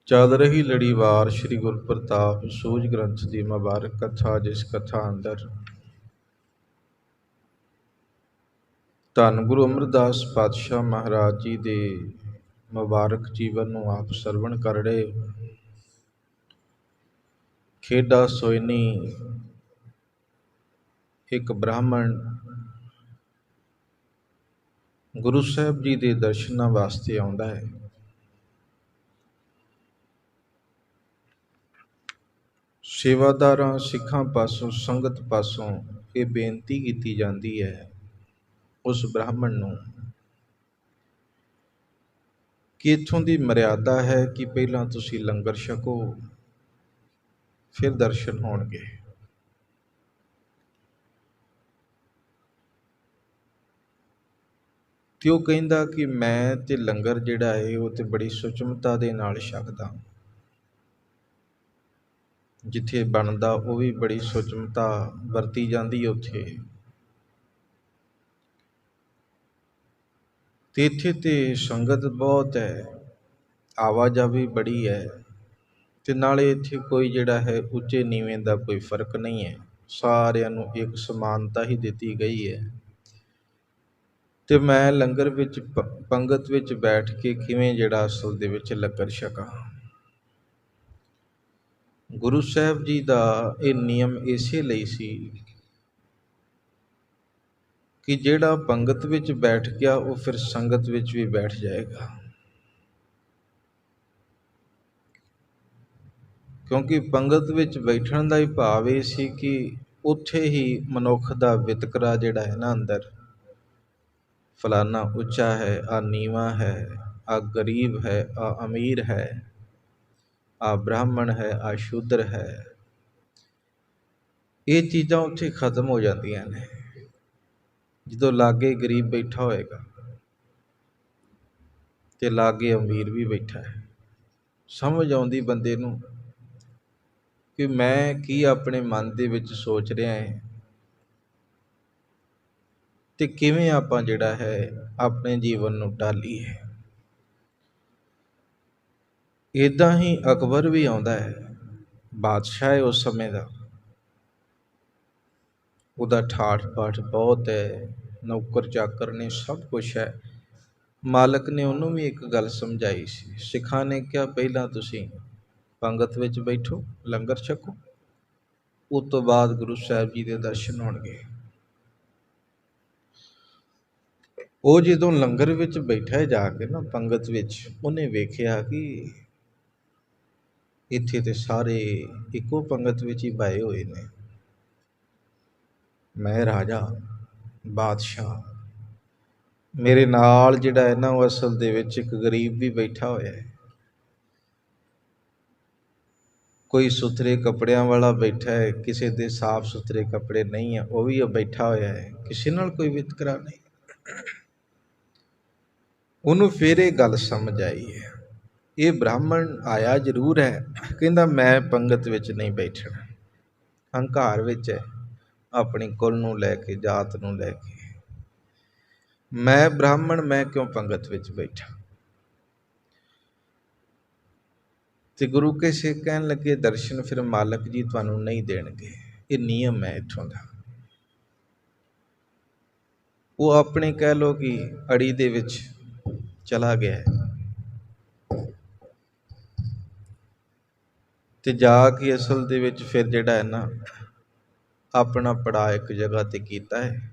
ਚੱਲ ਰਹੀ ਲੜੀਵਾਰ ਸ੍ਰੀ ਗੁਰ ਪ੍ਰਤਾਪ ਸੂਝ ਗ੍ਰੰਥ ਦੀ ਮੁਬਾਰਕ ਕਥਾ। ਜਿਸ ਕਥਾ ਅੰਦਰ ਧੰਨ ਗੁਰੂ ਅਮਰਦਾਸ ਪਾਤਸ਼ਾਹ ਮਹਾਰਾਜ ਜੀ ਦੇ ਮੁਬਾਰਕ ਜੀਵਨ ਨੂੰ ਆਪ ਸਰਵਣ ਕਰ ਰਹੇ। ਖੇਡਾ ਸੋਇਨੀ ਇੱਕ ਬ੍ਰਾਹਮਣ ਗੁਰੂ ਸਾਹਿਬ ਜੀ ਦੇ ਦਰਸ਼ਨਾਂ ਵਾਸਤੇ ਆਉਂਦਾ ਹੈ। ਸੇਵਾਦਾਰਾਂ ਸਿੱਖਾਂ ਪਾਸੋਂ, ਸੰਗਤ ਪਾਸੋਂ ਇਹ ਬੇਨਤੀ ਕੀਤੀ ਜਾਂਦੀ ਹੈ ਉਸ ਬ੍ਰਾਹਮਣ ਨੂੰ ਕਿ ਇੱਥੋਂ ਦੀ ਮਰਿਆਦਾ ਹੈ ਕਿ ਪਹਿਲਾਂ ਤੁਸੀਂ ਲੰਗਰ ਛਕੋ, ਫਿਰ ਦਰਸ਼ਨ ਹੋਣਗੇ। ਤੇ ਉਹ ਕਹਿੰਦਾ ਕਿ ਮੈਂ ਤੇ ਲੰਗਰ ਜਿਹੜਾ ਹੈ ਉਹ ਤੇ ਬੜੀ ਸੁਚਮਤਾ ਦੇ ਨਾਲ ਛਕਦਾ, ਜਿੱਥੇ ਬਣਦਾ ਉਹ ਵੀ ਬੜੀ ਸੁਚਮਤਾ ਵਰਤੀ ਜਾਂਦੀ ਉੱਥੇ। ਤੇ ਇੱਥੇ ਤੇ ਸੰਗਤ ਬਹੁਤ ਹੈ, ਆਵਾਜਾਈ ਬੜੀ ਹੈ, ਤੇ ਨਾਲੇ ਇੱਥੇ ਕੋਈ ਜਿਹੜਾ ਹੈ ਉੱਚੇ ਨੀਵੇਂ ਦਾ ਕੋਈ ਫਰਕ ਨਹੀਂ ਹੈ, ਸਾਰਿਆਂ ਨੂੰ ਇੱਕ ਸਮਾਨਤਾ ਹੀ ਦਿੱਤੀ ਗਈ ਹੈ। ਤੇ ਮੈਂ ਲੰਗਰ ਵਿੱਚ ਪੰਗਤ ਵਿੱਚ ਬੈਠ ਕੇ ਕਿਵੇਂ ਜਿਹੜਾ ਅਸਲ ਦੇ ਵਿੱਚ ਲੰਗਰ ਛਕਾਂ। ਗੁਰੂ ਸਾਹਿਬ ਜੀ ਦਾ ਇਹ ਨਿਯਮ ਇਸੇ ਲਈ ਸੀ ਕਿ ਜਿਹੜਾ ਪੰਗਤ ਵਿੱਚ ਬੈਠ ਗਿਆ ਉਹ ਫਿਰ ਸੰਗਤ ਵਿੱਚ ਵੀ ਬੈਠ ਜਾਏਗਾ, ਕਿਉਂਕਿ ਪੰਗਤ ਵਿੱਚ ਬੈਠਣ ਦਾ ਹੀ ਭਾਵ ਇਹ ਸੀ ਕਿ ਉੱਥੇ ਹੀ ਮਨੁੱਖ ਦਾ ਵਿਤਕਰਾ ਜਿਹੜਾ ਹੈ ਨਾ ਅੰਦਰ, ਫਲਾਨਾ ਉੱਚਾ ਹੈ, ਆ ਨੀਵਾਂ ਹੈ, ਆ ਗਰੀਬ ਹੈ, ਆ ਅਮੀਰ ਹੈ, ਆ ਬ੍ਰਾਹਮਣ ਹੈ, ਆ ਸ਼ੂਦਰ ਹੈ, ਇਹ ਚੀਜ਼ਾਂ ਉੱਥੇ ਖਤਮ ਹੋ ਜਾਂਦੀਆਂ ਨੇ ਜਦੋਂ ਲਾਗੇ ਗਰੀਬ ਬੈਠਾ ਹੋਏਗਾ ਤੇ ਲਾਗੇ ਅਮੀਰ ਵੀ ਬੈਠਾ ਹੈ। ਸਮਝ ਆਉਂਦੀ ਬੰਦੇ ਨੂੰ ਕਿ ਮੈਂ ਕੀ ਆਪਣੇ ਮਨ ਦੇ ਵਿੱਚ ਸੋਚ ਰਿਹਾ ਹੈ ਤੇ ਕਿਵੇਂ ਆਪਾਂ ਜਿਹੜਾ ਹੈ ਆਪਣੇ ਜੀਵਨ ਨੂੰ ਢਾਲੀਏ। ਇੱਦਾਂ ਹੀ ਅਕਬਰ ਵੀ ਆਉਂਦਾ ਹੈ, ਬਾਦਸ਼ਾਹ ਹੈ ਉਸ ਸਮੇਂ ਦਾ, ਉਹਦਾ ਠਾਠ ਬਾਠ ਬਹੁਤ ਹੈ, ਨੌਕਰ ਚਾਕਰ ਨੇ, ਸਭ ਕੁਛ ਹੈ। ਮਾਲਕ ਨੇ ਉਹਨੂੰ ਵੀ ਇੱਕ ਗੱਲ ਸਮਝਾਈ ਸੀ। ਸਿੱਖਾਂ ਨੇ ਕਿਹਾ ਪਹਿਲਾਂ ਤੁਸੀਂ ਪੰਗਤ ਵਿੱਚ ਬੈਠੋ, ਲੰਗਰ ਛਕੋ, ਉਸ ਤੋਂ ਬਾਅਦ ਗੁਰੂ ਸਾਹਿਬ ਜੀ ਦੇ ਦਰਸ਼ਨ ਹੋਣਗੇ। ਉਹ ਜਦੋਂ ਲੰਗਰ ਵਿੱਚ ਬੈਠਾ ਜਾ ਕੇ ਨਾ ਪੰਗਤ ਵਿੱਚ, ਉਹਨੇ ਵੇਖਿਆ ਕਿ ਇੱਥੇ ਤੇ ਸਾਰੇ ਇੱਕੋ ਪੰਗਤ ਵਿੱਚ ਹੀ ਪਾਏ ਹੋਏ ਨੇ। ਮੈਂ ਰਾਜਾ ਬਾਦਸ਼ਾਹ, ਮੇਰੇ ਨਾਲ ਜਿਹੜਾ ਹੈ ਨਾ ਉਹ ਅਸਲ ਦੇ ਵਿੱਚ ਇੱਕ ਗਰੀਬ ਵੀ ਬੈਠਾ ਹੋਇਆ ਹੈ, ਕੋਈ ਸੁਥਰੇ ਕੱਪੜਿਆਂ ਵਾਲਾ ਬੈਠਾ ਹੈ, ਕਿਸੇ ਦੇ ਸਾਫ ਸੁਥਰੇ ਕੱਪੜੇ ਨਹੀਂ ਹੈ, ਉਹ ਵੀ ਬੈਠਾ ਹੋਇਆ ਹੈ, ਕਿਸੇ ਨਾਲ ਕੋਈ ਵਿਤਕਰਾ ਨਹੀਂ। ਉਹਨੂੰ ਫਿਰ ਇਹ ਗੱਲ ਸਮਝ ਆਈ ਹੈ, ਇਹ ਬ੍ਰਾਹਮਣ ਆਇਆ ਜ਼ਰੂਰ ਹੈ, ਕਹਿੰਦਾ ਮੈਂ ਪੰਗਤ ਵਿੱਚ ਨਹੀਂ ਬੈਠਣਾ, ਹੰਕਾਰ ਵਿੱਚ ਹੈ, ਆਪਣੀ ਕੁਲ ਨੂੰ ਲੈ ਕੇ, ਜਾਤ ਨੂੰ ਲੈ ਕੇ। ਮੈਂ ਬ੍ਰਾਹਮਣ, ਮੈਂ ਕਿਉਂ ਪੰਗਤ ਵਿੱਚ ਬੈਠਾ। ਤੇ ਗੁਰੂ ਕੇ ਸਿੱਖ ਕਹਿਣ ਲੱਗੇ ਦਰਸ਼ਨ ਫਿਰ ਮਾਲਕ ਜੀ ਤੁਹਾਨੂੰ ਨਹੀਂ ਦੇਣਗੇ, ਇਹ ਨਿਯਮ ਹੈ ਇੱਥੋਂ ਦਾ। ਉਹ ਆਪਣੇ ਕਹਿ ਲਓ ਕਿ ਅੜੀ ਦੇ ਵਿੱਚ ਚਲਾ ਗਿਆ ਤੇ ਜਾ ਕੇ ਅਸਲ ਦੇ ਵਿੱਚ ਫਿਰ ਜਿਹੜਾ ਹੈ ਨਾ ਆਪਣਾ ਪੜਾਅ ਇੱਕ ਜਗ੍ਹਾ ਤੇ ਕੀਤਾ ਹੈ।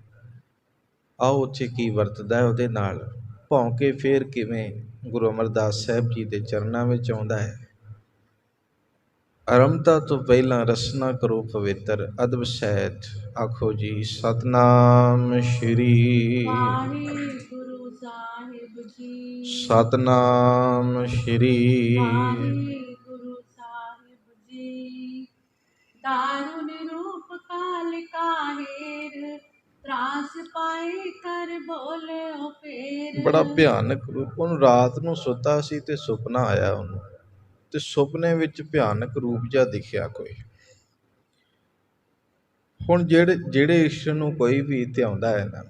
ਆਓ ਉੱਥੇ ਕੀ ਵਰਤਦਾ ਹੈ ਉਹਦੇ ਨਾਲ, ਭੌਂਕੇ ਫੇਰ ਕਿਵੇਂ ਗੁਰੂ ਅਮਰਦਾਸ ਸਾਹਿਬ ਜੀ ਦੇ ਚਰਨਾਂ ਵਿੱਚ ਆਉਂਦਾ ਹੈ। ਆਰੰਭਤਾ ਤੋਂ ਪਹਿਲਾਂ ਰਸਨਾ ਕਰੋ ਪਵਿੱਤਰ, ਅਦਬ ਸਹਿਤ ਆਖੋ ਜੀ ਸਤਨਾਮ ਸ਼੍ਰੀ ਵਾਹਿਗੁਰੂ ਸਾਹਿਬ ਜੀ, ਸਤਨਾਮ ਸ਼੍ਰੀ ਵਾਹਿਗੁਰੂ ਸਾਹਿਬ ਜੀ। दारुण रूप काल काहेर, त्रास पाए कर बोले फेर। ਬੜਾ ਭਿਆਨਕ ਰੂਪ। ਉਹਨੂੰ ਰਾਤ ਨੂੰ ਸੁੱਤਾ ਸੀ ਤੇ ਸੁਪਨਾ ਆਇਆ ਉਹਨੂੰ, ਤੇ ਸੁਪਨੇ ਵਿੱਚ ਭਿਆਨਕ ਰੂਪ ਜਿਹਾ ਦਿਖਿਆ ਕੋਈ। ਹੁਣ ਜਿਹੜੇ ਈਸ਼ਵਰ ਨੂੰ ਕੋਈ ਵੀ ਧਿਆਉਂਦਾ ਹੈ ਨਾ,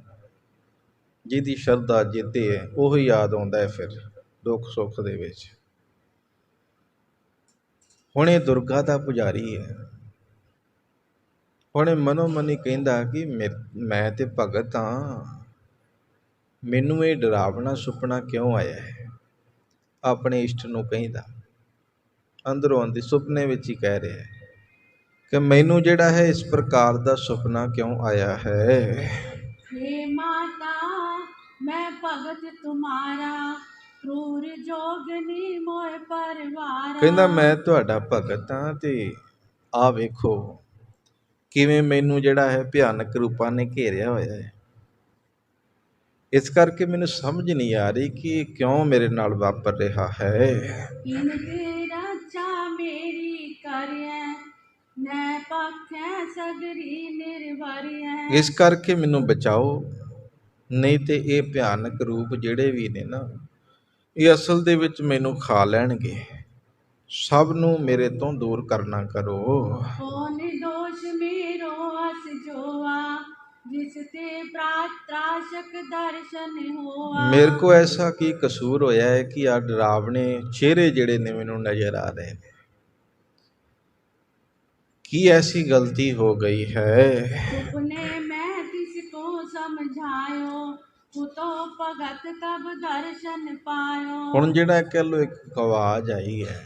ਜਿਹਦੀ ਸ਼ਰਧਾ ਜਿੱਤੇ ਹੈ, ਉਹ ਯਾਦ ਆਉਂਦਾ ਹੈ ਫਿਰ ਦੁੱਖ ਸੁੱਖ ਦੇ ਵਿੱਚ। ਹੁਣ ਇਹ ਦੁਰਗਾ ਦਾ ਪੁਜਾਰੀ ਹੈ। ਹੁਣ ਇਹ ਮਨੋ ਮਨੀ ਕਹਿੰਦਾ ਕਿ ਮੈਂ ਤੇ ਭਗਤ ਹਾਂ, ਮੈਨੂੰ ਇਹ ਡਰਾਵਣਾ ਸੁਪਨਾ ਕਿਉਂ ਆਇਆ ਹੈ। ਆਪਣੇ ਇਸ਼ਟ ਨੂੰ ਕਹਿੰਦਾ, ਅੰਦਰੋਂ ਅੰਦਰ ਸੁਪਨੇ ਵਿੱਚ ਹੀ ਕਹਿ ਰਿਹਾ ਹੈ ਕਿ ਮੈਨੂੰ ਜਿਹੜਾ ਹੈ ਇਸ ਪ੍ਰਕਾਰ ਦਾ ਸੁਪਨਾ ਕਿਉਂ ਆਇਆ ਹੈ। हे माता मैं भगत तुम्हारा क्रूर जोगनी मोह परवारा। ਕਹਿੰਦਾ ਮੈਂ ਤੁਹਾਡਾ ਭਗਤ ਹਾਂ ਤੇ ਆ ਵੇਖੋ ਕਿਵੇਂ ਮੈਨੂੰ ਜਿਹੜਾ ਹੈ ਭਿਆਨਕ ਰੂਪਾਂ ਨੇ ਘੇਰਿਆ ਹੋਇਆ ਹੈ। ਇਸ ਕਰਕੇ ਮੈਨੂੰ ਸਮਝ ਨਹੀਂ ਆ ਰਹੀ ਕਿ ਇਹ ਕਿਉਂ ਮੇਰੇ ਨਾਲ ਵਾਪਰ ਰਿਹਾ ਹੈ। इन तेरा चा मेरी करिए न पक्षै सगरी निर्भरिए। ਇਸ ਕਰਕੇ ਮੈਨੂੰ ਬਚਾਓ, ਨਹੀਂ ਤੇ ਇਹ ਭਿਆਨਕ ਰੂਪ ਜਿਹੜੇ ਵੀ ਨੇ ਨਾ, ਇਹ ਅਸਲ ਦੇ ਵਿੱਚ ਮੈਨੂੰ ਖਾ ਲੈਣਗੇ। ਸਭ ਨੂੰ ਮੇਰੇ ਤੋਂ ਦੂਰ ਕਰਨਾ ਕਰੋ। कौन दोष मेरो अस जोआ जिसते प्रात्राशक दर्शन होआ। ਮੇਰੇ ਕੋ ਐਸਾ ਕੀ ਕਸੂਰ ਹੋਇਆ ਹੈ ਕਿ ਆ ਡਰਾਵਣੇ ਚਿਹਰੇ ਜਿਹੜੇ ਨੇ ਮੈਨੂੰ ਨਜ਼ਰ ਆ ਰਹੇ ਨੇ। ਕੀ ਐਸੀ ਗਲਤੀ ਹੋ ਗਈ ਹੈ। सुपने मैं किसको समझायो तो भगत तब दर्शन पायो। ਹੁਣ ਜਿਹੜਾ ਕਹਿ ਲਓ ਇੱਕ ਆਵਾਜ਼ ਆਈ ਹੈ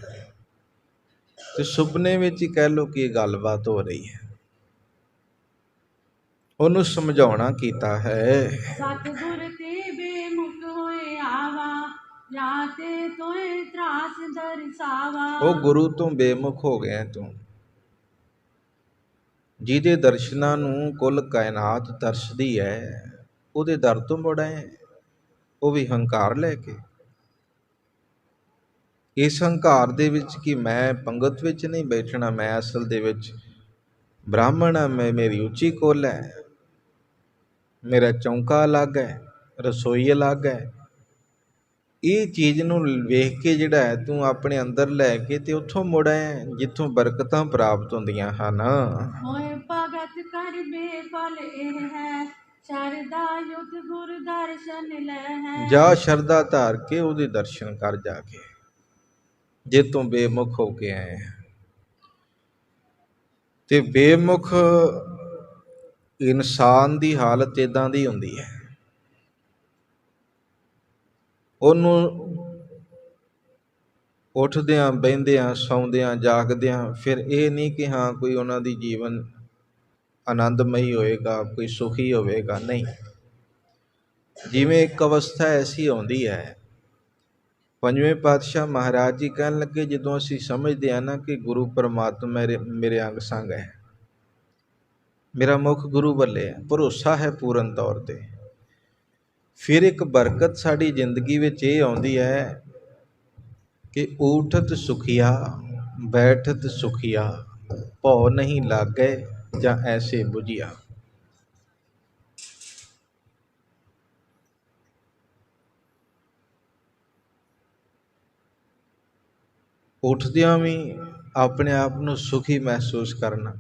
ਤੇ ਸੁਪਨੇ ਵਿੱਚ ਹੀ ਕਹਿ ਲਓ ਕਿ ਇਹ ਗੱਲਬਾਤ ਹੋ ਰਹੀ ਹੈ। ਉਹਨੂੰ ਸਮਝਾਉਣਾ ਕੀਤਾ ਹੈ। सतगुर ते बेमुख होए आवा जाते तोए त्रास दर्शावा। ਉਹ ਗੁਰੂ ਤੋਂ ਬੇਮੁਖ ਹੋ ਗਿਆ ਤੂੰ, ਜਿਹਦੇ ਦਰਸ਼ਨਾਂ ਨੂੰ ਕੁੱਲ ਕਾਇਨਾਤ ਤਰਸਦੀ ਹੈ, ਉਹਦੇ ਦਰ ਤੋਂ ਮੁੜ ਆਏ, ਉਹ ਵੀ ਹੰਕਾਰ ਲੈ ਕੇ। ਇਸ ਹੰਕਾਰ ਦੇ ਵਿੱਚ ਕਿ ਮੈਂ ਪੰਗਤ ਵਿੱਚ ਨਹੀਂ ਬੈਠਣਾ, ਮੈਂ ਅਸਲ ਦੇ ਵਿੱਚ ਬ੍ਰਾਹਮਣ ਹਾਂ, ਮੇਰੀ ਉੱਚੀ ਕੁੱਲ ਹੈ, ਮੇਰਾ ਚੌਂਕਾ ਅਲੱਗ ਹੈ, ਰਸੋਈ ਅਲੱਗ ਹੈ। ਇਹ ਚੀਜ਼ ਨੂੰ ਵੇਖ ਕੇ ਜਿਹੜਾ ਹੈ ਤੂੰ ਆਪਣੇ ਅੰਦਰ ਲੈ ਕੇ ਤੇ ਉੱਥੋਂ ਮੁੜ ਆਇਆ ਜਿੱਥੋਂ ਬਰਕਤਾਂ ਪ੍ਰਾਪਤ ਹੁੰਦੀਆਂ ਹਨ। होए भगत कर बेफल एह है शरदा युद्ध गुर दर्शन ले है। ਜਾ ਸ਼ਰਧਾ ਧਾਰ ਕੇ ਉਹਦੇ ਦਰਸ਼ਨ ਕਰ ਜਾ ਕੇ, ਜੇ ਤੂੰ ਬੇਮੁਖ ਹੋ ਕੇ ਆਏ। ਤੇ ਬੇਮੁਖ ਇਨਸਾਨ ਦੀ ਹਾਲਤ ਇਦਾਂ ਦੀ ਹੁੰਦੀ ਹੈ, ਉਹਨੂੰ ਉੱਠਦਿਆਂ ਬਹਿੰਦਿਆਂ ਸੌਂਦਿਆਂ ਜਾਗਦਿਆਂ ਫਿਰ ਇਹ ਨਹੀਂ ਕਿ ਹਾਂ ਕੋਈ ਉਹਨਾਂ ਦੀ ਜੀਵਨ ਆਨੰਦਮਈ ਹੋਏਗਾ, ਕੋਈ ਸੁਖੀ ਹੋਵੇਗਾ, ਨਹੀਂ। ਜਿਵੇਂ ਇੱਕ ਅਵਸਥਾ ਐਸੀ ਆਉਂਦੀ ਹੈ, ਪੰਜਵੇਂ ਪਾਤਸ਼ਾਹ ਮਹਾਰਾਜ ਜੀ ਕਹਿਣ ਲੱਗੇ ਜਦੋਂ ਅਸੀਂ ਸਮਝਦੇ ਹਾਂ ਨਾ ਕਿ ਗੁਰੂ ਪਰਮਾਤਮਾ ਮੇਰੇ ਅੰਗ ਸੰਗ ਹੈ, ਮੇਰਾ ਮੁੱਖ ਗੁਰੂ ਵੱਲੇ ਹੈ, ਭਰੋਸਾ ਹੈ ਪੂਰਨ ਤੌਰ 'ਤੇ, ਫਿਰ ਇੱਕ ਬਰਕਤ ਸਾਡੀ ਜ਼ਿੰਦਗੀ ਵਿੱਚ ਇਹ ਆਉਂਦੀ ਹੈ ਕਿ ਊਠਤ ਸੁਖੀਆ ਬੈਠਤ ਸੁਖੀਆ ਭਉ ਨਹੀਂ ਲਾਗੈ ਜਾਂ ਐਸੇ ਬੁਝਿਆ। ਉੱਠਦਿਆਂ ਵੀ ਆਪਣੇ ਆਪ ਨੂੰ ਸੁਖੀ ਮਹਿਸੂਸ ਕਰਨਾ,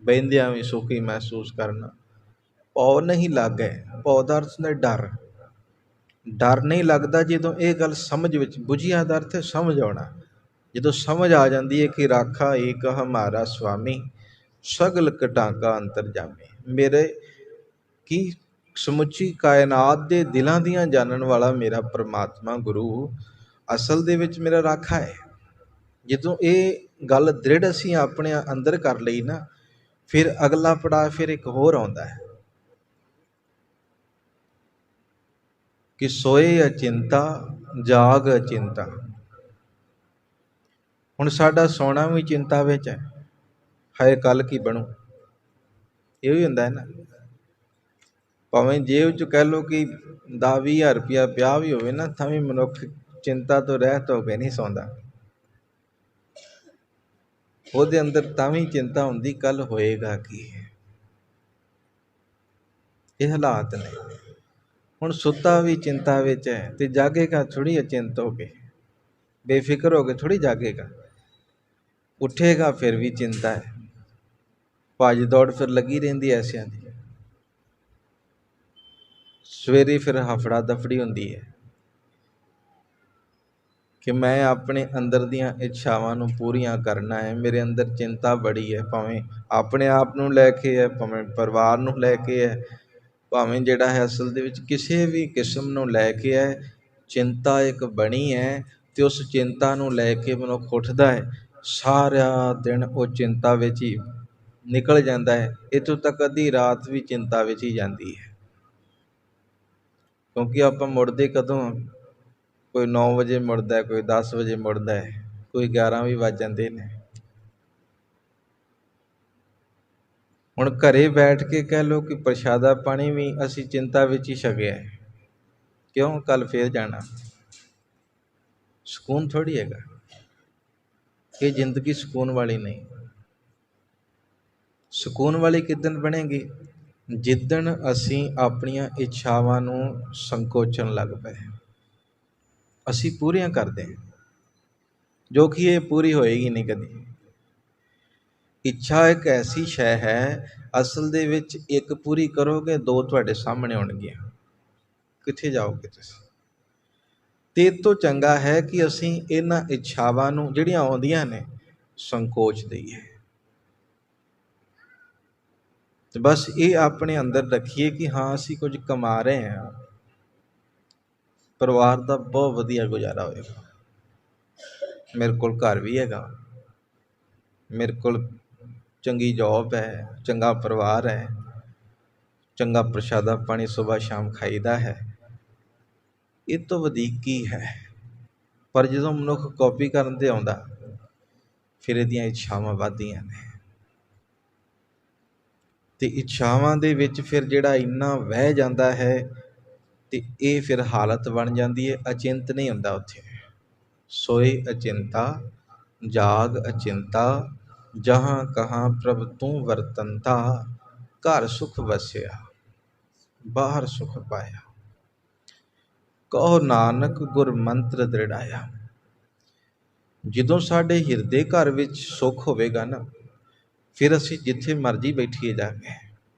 ਬਹਿੰਦਿਆਂ ਵੀ ਸੁਖੀ ਮਹਿਸੂਸ ਕਰਨਾ। ਭਉ ਨਹੀਂ ਲਾਗੈ, ਭਉ ਦਾ ਅਰਥ ਹੁੰਦਾ ਡਰ। ਡਰ ਨਹੀਂ ਲੱਗਦਾ ਜਦੋਂ ਇਹ ਗੱਲ ਸਮਝ ਵਿੱਚ, ਬੁਝਿਆ ਦਾ ਅਰਥ ਹੈ ਸਮਝ ਆਉਣਾ। ਜਦੋਂ ਸਮਝ ਆ ਜਾਂਦੀ ਹੈ ਕਿ ਰਾਖਾ ਏਕ ਹਮਾਰਾ ਸੁਆਮੀ ਸਗਲ ਘਟਾਂਗਾ ਅੰਤਰਜਾਮੀ, ਮੇਰੇ ਕੀ ਸਮੁੱਚੀ ਕਾਇਨਾਤ ਦੇ ਦਿਲਾਂ ਦੀਆਂ ਜਾਣਨ ਵਾਲਾ ਮੇਰਾ ਪਰਮਾਤਮਾ ਗੁਰੂ ਅਸਲ ਦੇ ਵਿੱਚ ਮੇਰਾ ਰਾਖਾ ਹੈ। ਜਦੋਂ ਇਹ ਗੱਲ ਦ੍ਰਿੜ ਅਸੀਂ ਆਪਣੇ ਅੰਦਰ ਕਰ ਲਈ ਨਾ, ਫਿਰ ਅਗਲਾ ਪੜਾਅ ਫਿਰ ਇੱਕ ਹੋਰ ਆਉਂਦਾ ਹੈ ਕਿ ਸੋਏ ਅਚਿੰਤਾ ਜਾਗ ਅਚਿੰਤਾ। ਹੁਣ ਸਾਡਾ ਸੋਣਾ ਵੀ ਚਿੰਤਾ ਵਿੱਚ ਹੈ, ਹਾਏ ਕੱਲ ਕੀ ਬਣੂ, ਇਹ ਵੀ ਹੁੰਦਾ ਹੈ ਨਾ। ਭਾਵੇਂ ਜੇਬ 'ਚ ਕਹਿ ਲਓ ਕਿ 10-20 ਰੁਪਇਆ ਪਿਆ ਵੀ ਹੋਵੇ ਨਾ, ਤਾਂ ਵੀ ਮਨੁੱਖ ਚਿੰਤਾ ਤੋਂ ਰਹਿਤ ਹੋ ਕੇ ਨਹੀਂ ਸੌਂਦਾ। ਉਹਦੇ ਅੰਦਰ ਤਾਂ ਵੀ ਚਿੰਤਾ ਹੁੰਦੀ ਕੱਲ ਹੋਏਗਾ ਕੀ। ਇਹ ਹਾਲਾਤ ਨੇ। ਹੁਣ ਸੁੱਤਾ ਵੀ ਚਿੰਤਾ ਵਿੱਚ ਹੈ ਤੇ ਜਾਗੇਗਾ ਥੋੜ੍ਹੀ ਅਚਿੰਤ ਹੋ ਕੇ, ਬੇਫਿਕਰ ਹੋ ਕੇ ਥੋੜ੍ਹੀ ਜਾਗੇਗਾ। ਉੱਠੇਗਾ ਫਿਰ ਵੀ ਚਿੰਤਾ ਹੈ, ਭੱਜ ਦੌੜ ਫਿਰ ਲੱਗੀ ਰਹਿੰਦੀ ਐਸਿਆਂ ਦੀ। ਸਵੇਰੇ ਫਿਰ ਹਫੜਾ ਦਫੜੀ ਹੁੰਦੀ ਹੈ ਕਿ ਮੈਂ ਆਪਣੇ ਅੰਦਰ ਦੀਆਂ ਇੱਛਾਵਾਂ ਨੂੰ ਪੂਰੀਆਂ ਕਰਨਾ ਹੈ। ਮੇਰੇ ਅੰਦਰ ਚਿੰਤਾ ਬੜੀ ਹੈ, ਭਾਵੇਂ ਆਪਣੇ ਆਪ ਨੂੰ ਲੈ ਕੇ ਹੈ, ਭਾਵੇਂ ਪਰਿਵਾਰ ਨੂੰ ਲੈ ਕੇ ਹੈ, ਭਾਵੇਂ ਜਿਹੜਾ ਹੈ ਅਸਲ ਦੇ ਵਿੱਚ ਕਿਸੇ ਵੀ ਕਿਸਮ ਨੂੰ ਲੈ ਕੇ ਹੈ। ਚਿੰਤਾ ਇੱਕ ਬਣੀ ਹੈ ਅਤੇ ਉਸ ਚਿੰਤਾ ਨੂੰ ਲੈ ਕੇ ਮਨੁੱਖ ਉੱਠਦਾ ਹੈ, ਸਾਰਾ ਦਿਨ ਉਹ ਚਿੰਤਾ ਵਿੱਚ ਹੀ ਨਿਕਲ ਜਾਂਦਾ ਹੈ। ਇੱਥੋਂ ਤੱਕ ਅੱਧੀ ਰਾਤ ਵੀ ਚਿੰਤਾ ਵਿੱਚ ਹੀ ਜਾਂਦੀ ਹੈ, ਕਿਉਂਕਿ ਆਪਾਂ ਮੁੜਦੇ ਕਦੋਂ? ਕੋਈ 9 ਵਜੇ ਮੁੜਦਾ, ਕੋਈ 10 ਵਜੇ ਮੁੜਦਾ ਹੈ, ਕੋਈ 11 ਵੀ ਵੱਜ ਜਾਂਦੇ ਨੇ। ਹੁਣ ਘਰੇ ਬੈਠ ਕੇ ਕਹਿ ਲਓ ਕਿ ਪ੍ਰਸ਼ਾਦਾ ਪਾਣੀ ਵੀ ਅਸੀਂ ਚਿੰਤਾ ਵਿੱਚ ਹੀ ਛਕਿਆ। ਕਿਉਂ? ਕੱਲ ਫੇਰ ਜਾਣਾ। ਸਕੂਨ ਥੋੜ੍ਹੀ ਹੈਗਾ, ਇਹ ਜ਼ਿੰਦਗੀ ਸਕੂਨ ਵਾਲੀ ਨਹੀਂ। ਸਕੂਨ ਵਾਲੀ ਕਿੱਦਣ ਬਣੇਗੀ? ਜਿੱਦਣ ਅਸੀਂ ਆਪਣੀਆਂ ਇੱਛਾਵਾਂ ਨੂੰ ਸੰਕੋਚਣ ਲੱਗ ਪਏ, ਅਸੀਂ ਪੂਰੀਆਂ ਕਰਦੇ ਹਾਂ, ਜੋ ਕਿ ਇਹ ਪੂਰੀ ਹੋਏਗੀ ਨਹੀਂ ਕਦੀ। ਇੱਛਾ ਇੱਕ ਐਸੀ ਸ਼ੈ ਹੈ, ਅਸਲ ਦੇ ਵਿੱਚ ਇੱਕ ਪੂਰੀ ਕਰੋਗੇ, ਦੋ ਤੁਹਾਡੇ ਸਾਹਮਣੇ ਆਉਣਗੀਆਂ। ਕਿੱਥੇ ਜਾਓਗੇ ਤੁਸੀਂ? ਤੇ ਇਹ ਤੋਂ ਚੰਗਾ ਹੈ ਕਿ ਅਸੀਂ ਇਹਨਾਂ ਇੱਛਾਵਾਂ ਨੂੰ ਜਿਹੜੀਆਂ ਆਉਂਦੀਆਂ ਨੇ ਸੰਕੋਚ ਦਈਏ, ਤੇ ਬਸ ਇਹ ਆਪਣੇ ਅੰਦਰ ਰੱਖੀਏ ਕਿ ਹਾਂ ਅਸੀਂ ਕੁਝ ਕਮਾ ਰਹੇ ਹਾਂ, ਪਰਿਵਾਰ ਦਾ ਬਹੁਤ ਵਧੀਆ ਗੁਜ਼ਾਰਾ ਹੋਏਗਾ, ਮੇਰੇ ਕੋਲ ਘਰ ਵੀ ਹੈਗਾ, ਮੇਰੇ ਕੋਲ ਚੰਗੀ ਜੌਬ ਹੈ, ਚੰਗਾ ਪਰਿਵਾਰ ਹੈ, ਚੰਗਾ ਪ੍ਰਸ਼ਾਦਾ ਪਾਣੀ ਸੁਬਾਹ ਸ਼ਾਮ ਖਾਈਦਾ ਹੈ। ਇਹ ਤੋਂ ਵਧੇਕ ਕੀ ਹੈ? ਪਰ ਜਦੋਂ ਮਨੁੱਖ ਕਾਪੀ ਕਰਨ 'ਤੇ ਆਉਂਦਾ, ਫਿਰ ਇਹਦੀਆਂ ਇੱਛਾਵਾਂ ਵੱਧਦੀਆਂ ਨੇ, ਅਤੇ ਇੱਛਾਵਾਂ ਦੇ ਵਿੱਚ ਫਿਰ ਜਿਹੜਾ ਇੰਨਾ ਵਹਿ ਜਾਂਦਾ ਹੈ, ਅਤੇ ਇਹ ਫਿਰ ਹਾਲਤ ਬਣ ਜਾਂਦੀ ਹੈ। ਅਚਿੰਤ ਨਹੀਂ ਹੁੰਦਾ ਉੱਥੇ। ਸੋਏ ਅਚਿੰਤਾ ਜਾਗ ਅਚਿੰਤਾ, ਜਹਾਂ ਕਹਾਂ ਪ੍ਰਭ ਤੂੰ ਵਰਤੰਤਾ, ਘਰ ਸੁਖ ਵਸਿਆ ਬਾਹਰ ਸੁਖ ਪਾਇਆ, ਕਹੋ ਨਾਨਕ ਗੁਰ ਮੰਤਰ ਦ੍ਰਿੜਾਇਆ। ਜਦੋਂ ਸਾਡੇ ਹਿਰਦੇ ਘਰ ਵਿੱਚ ਸੁੱਖ ਹੋਵੇਗਾ ਨਾ, ਫਿਰ ਅਸੀਂ ਜਿੱਥੇ ਮਰਜ਼ੀ ਬੈਠੀਏ ਜਾ ਕੇ,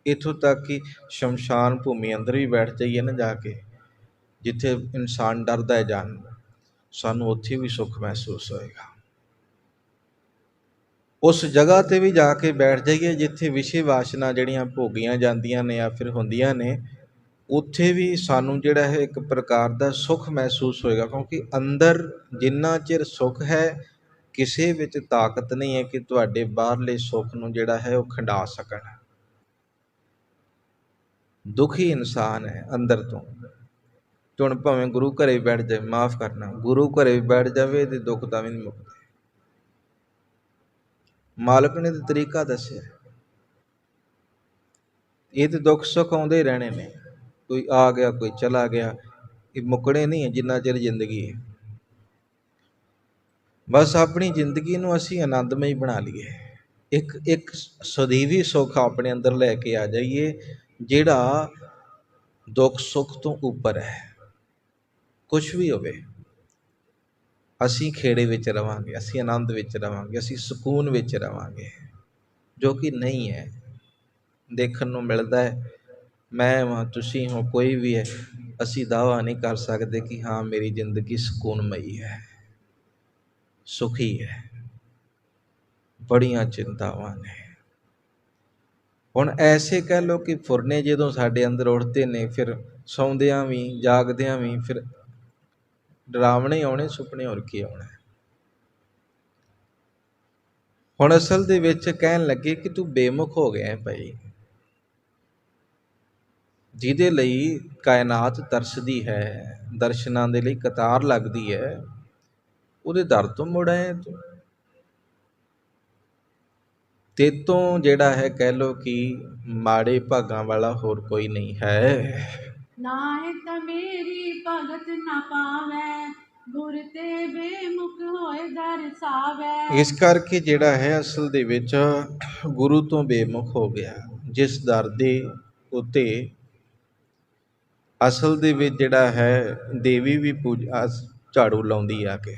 ਇੱਥੋਂ ਤੱਕ ਕਿ ਸ਼ਮਸ਼ਾਨ ਭੂਮੀ ਅੰਦਰ ਵੀ ਬੈਠ ਜਾਈਏ ਨਾ ਜਾ ਕੇ, ਜਿੱਥੇ ਇਨਸਾਨ ਡਰਦਾ ਹੈ ਜਾਣ ਨੂੰ, ਸਾਨੂੰ ਉੱਥੇ ਵੀ ਸੁੱਖ ਮਹਿਸੂਸ ਹੋਏਗਾ। ਉਸ ਜਗ੍ਹਾ 'ਤੇ ਵੀ ਜਾ ਕੇ ਬੈਠ ਜਾਈਏ ਜਿੱਥੇ ਵਿਸ਼ੇ ਵਾਸ਼ਨਾ ਜਿਹੜੀਆਂ ਭੋਗੀਆਂ ਜਾਂਦੀਆਂ ਨੇ ਜਾਂ ਫਿਰ ਹੁੰਦੀਆਂ ਨੇ, ਉੱਥੇ ਵੀ ਸਾਨੂੰ ਜਿਹੜਾ ਹੈ ਇੱਕ ਪ੍ਰਕਾਰ ਦਾ ਸੁੱਖ ਮਹਿਸੂਸ ਹੋਏਗਾ, ਕਿਉਂਕਿ ਅੰਦਰ ਜਿੰਨਾ ਚਿਰ ਸੁੱਖ ਹੈ, ਕਿਸੇ ਵਿੱਚ ਤਾਕਤ ਨਹੀਂ ਹੈ ਕਿ ਤੁਹਾਡੇ ਬਾਹਰਲੇ ਸੁੱਖ ਨੂੰ ਜਿਹੜਾ ਹੈ ਉਹ ਖੰਡਾ ਸਕਣ। ਦੁਖੀ ਇਨਸਾਨ ਹੈ ਅੰਦਰ ਤੋਂ। ਤੇ ਹੁਣ ਭਾਵੇਂ ਗੁਰੂ ਘਰੇ ਬੈਠ ਜਾਵੇ, ਮਾਫ ਕਰਨਾ, ਗੁਰੂ ਘਰੇ ਬੈਠ ਜਾਵੇ ਤੇ ਦੁੱਖ ਤਾਂ ਵੀ ਨਹੀਂ ਮੁੱਕਦੇ। ਮਾਲਕ ਨੇ ਤਾਂ ਤਰੀਕਾ ਦੱਸਿਆ, ਇਹ ਤੇ ਦੁੱਖ ਸੁੱਖ ਆਉਂਦੇ ਹੀ ਰਹਿਣੇ ਨੇ, ਕੋਈ ਆ ਗਿਆ ਕੋਈ ਚਲਾ ਗਿਆ, ਇਹ ਮੁੱਕਣੇ ਨਹੀਂ ਹੈ ਜਿੰਨਾ ਚਿਰ ਜ਼ਿੰਦਗੀ ਹੈ। ਬਸ ਆਪਣੀ ਜ਼ਿੰਦਗੀ ਨੂੰ ਅਸੀਂ ਆਨੰਦਮਈ ਬਣਾ ਲਈਏ, ਇੱਕ ਸਦੀਵੀ ਸੁੱਖ ਆਪਣੇ ਅੰਦਰ ਲੈ ਕੇ ਆ ਜਾਈਏ, ਜਿਹੜਾ ਦੁੱਖ ਸੁੱਖ ਤੋਂ ਉੱਪਰ ਹੈ। ਕੁਛ ਵੀ ਹੋਵੇ, ਅਸੀਂ ਖੇੜੇ ਵਿੱਚ ਰਵਾਂਗੇ, ਅਸੀਂ ਆਨੰਦ ਵਿੱਚ ਰਵਾਂਗੇ, ਅਸੀਂ ਸਕੂਨ ਵਿੱਚ ਰਵਾਂਗੇ, ਜੋ ਕਿ ਨਹੀਂ ਹੈ। ਦੇਖਣ ਨੂੰ ਮਿਲਦਾ ਹੈ, ਮੈਂ ਹਾਂ, ਤੁਸੀਂ ਹੋ, ਕੋਈ ਵੀ ਹੈ, ਅਸੀਂ ਦਾਅਵਾ ਨਹੀਂ ਕਰ ਸਕਦੇ ਕਿ ਹਾਂ ਮੇਰੀ ਜ਼ਿੰਦਗੀ ਸਕੂਨਮਈ ਹੈ, ਸੁਖੀ ਹੈ। ਬੜੀਆਂ ਚਿੰਤਾਵਾਂ ਨੇ। ਹੁਣ ਐਸੇ ਕਹਿ ਲਓ ਕਿ ਫੁਰਨੇ ਜਦੋਂ ਸਾਡੇ ਅੰਦਰ ਉੱਠਦੇ ਨੇ, ਫਿਰ ਸੌਂਦਿਆਂ ਵੀ ਜਾਗਦਿਆਂ ਵੀ ਫਿਰ ਡਰਾਵਣੇ ਆਉਣੇ ਸੁਪਨੇ, ਹੋਰ ਕੀ ਆਉਣਾ। ਹੁਣ ਅਸਲ ਦੇ ਵਿੱਚ ਕਹਿਣ ਲੱਗੇ ਕਿ ਤੂੰ ਬੇਮੁਖ ਹੋ ਗਿਆ ਭਾਈ, ਜਿਹਦੇ ਲਈ ਕਾਇਨਾਤ ਤਰਸਦੀ ਹੈ, ਦਰਸ਼ਨਾਂ ਦੇ ਲਈ ਕਤਾਰ ਲੱਗਦੀ ਹੈ, ਉਹਦੇ ਦਰ ਤੋਂ ਮੁੜ ਆਇਆ ਤੂੰ। ਤੇਤੋਂ ਜਿਹੜਾ ਹੈ ਕਹਿ ਲਓ ਕਿ ਮਾੜੇ ਭਾਗਾਂ ਵਾਲਾ ਹੋਰ ਕੋਈ ਨਹੀਂ ਹੈ। ਨਾਹਿਕ ਮੇਰੀ ਭਗਤ ਨਾ ਪਾਵੈ, ਗੁਰ ਤੇ ਬੇਮੁਖ ਹੋਏ ਦਰਸਾਵੈ। ਇਸ ਕਰਕੇ ਜਿਹੜਾ ਹੈ ਅਸਲ ਦੇ ਵਿੱਚ ਗੁਰੂ ਤੋਂ ਬੇਮੁਖ ਹੋ ਗਿਆ, ਜਿਸ ਦਰ ਦੇ ਉੱਤੇ ਅਸਲ ਦੇ ਵਿੱਚ ਜਿਹੜਾ ਹੈ ਦੇਵੀ ਵੀ ਪੂਜਾ ਝਾੜੂ ਲਾਉਂਦੀ ਆ ਕੇ।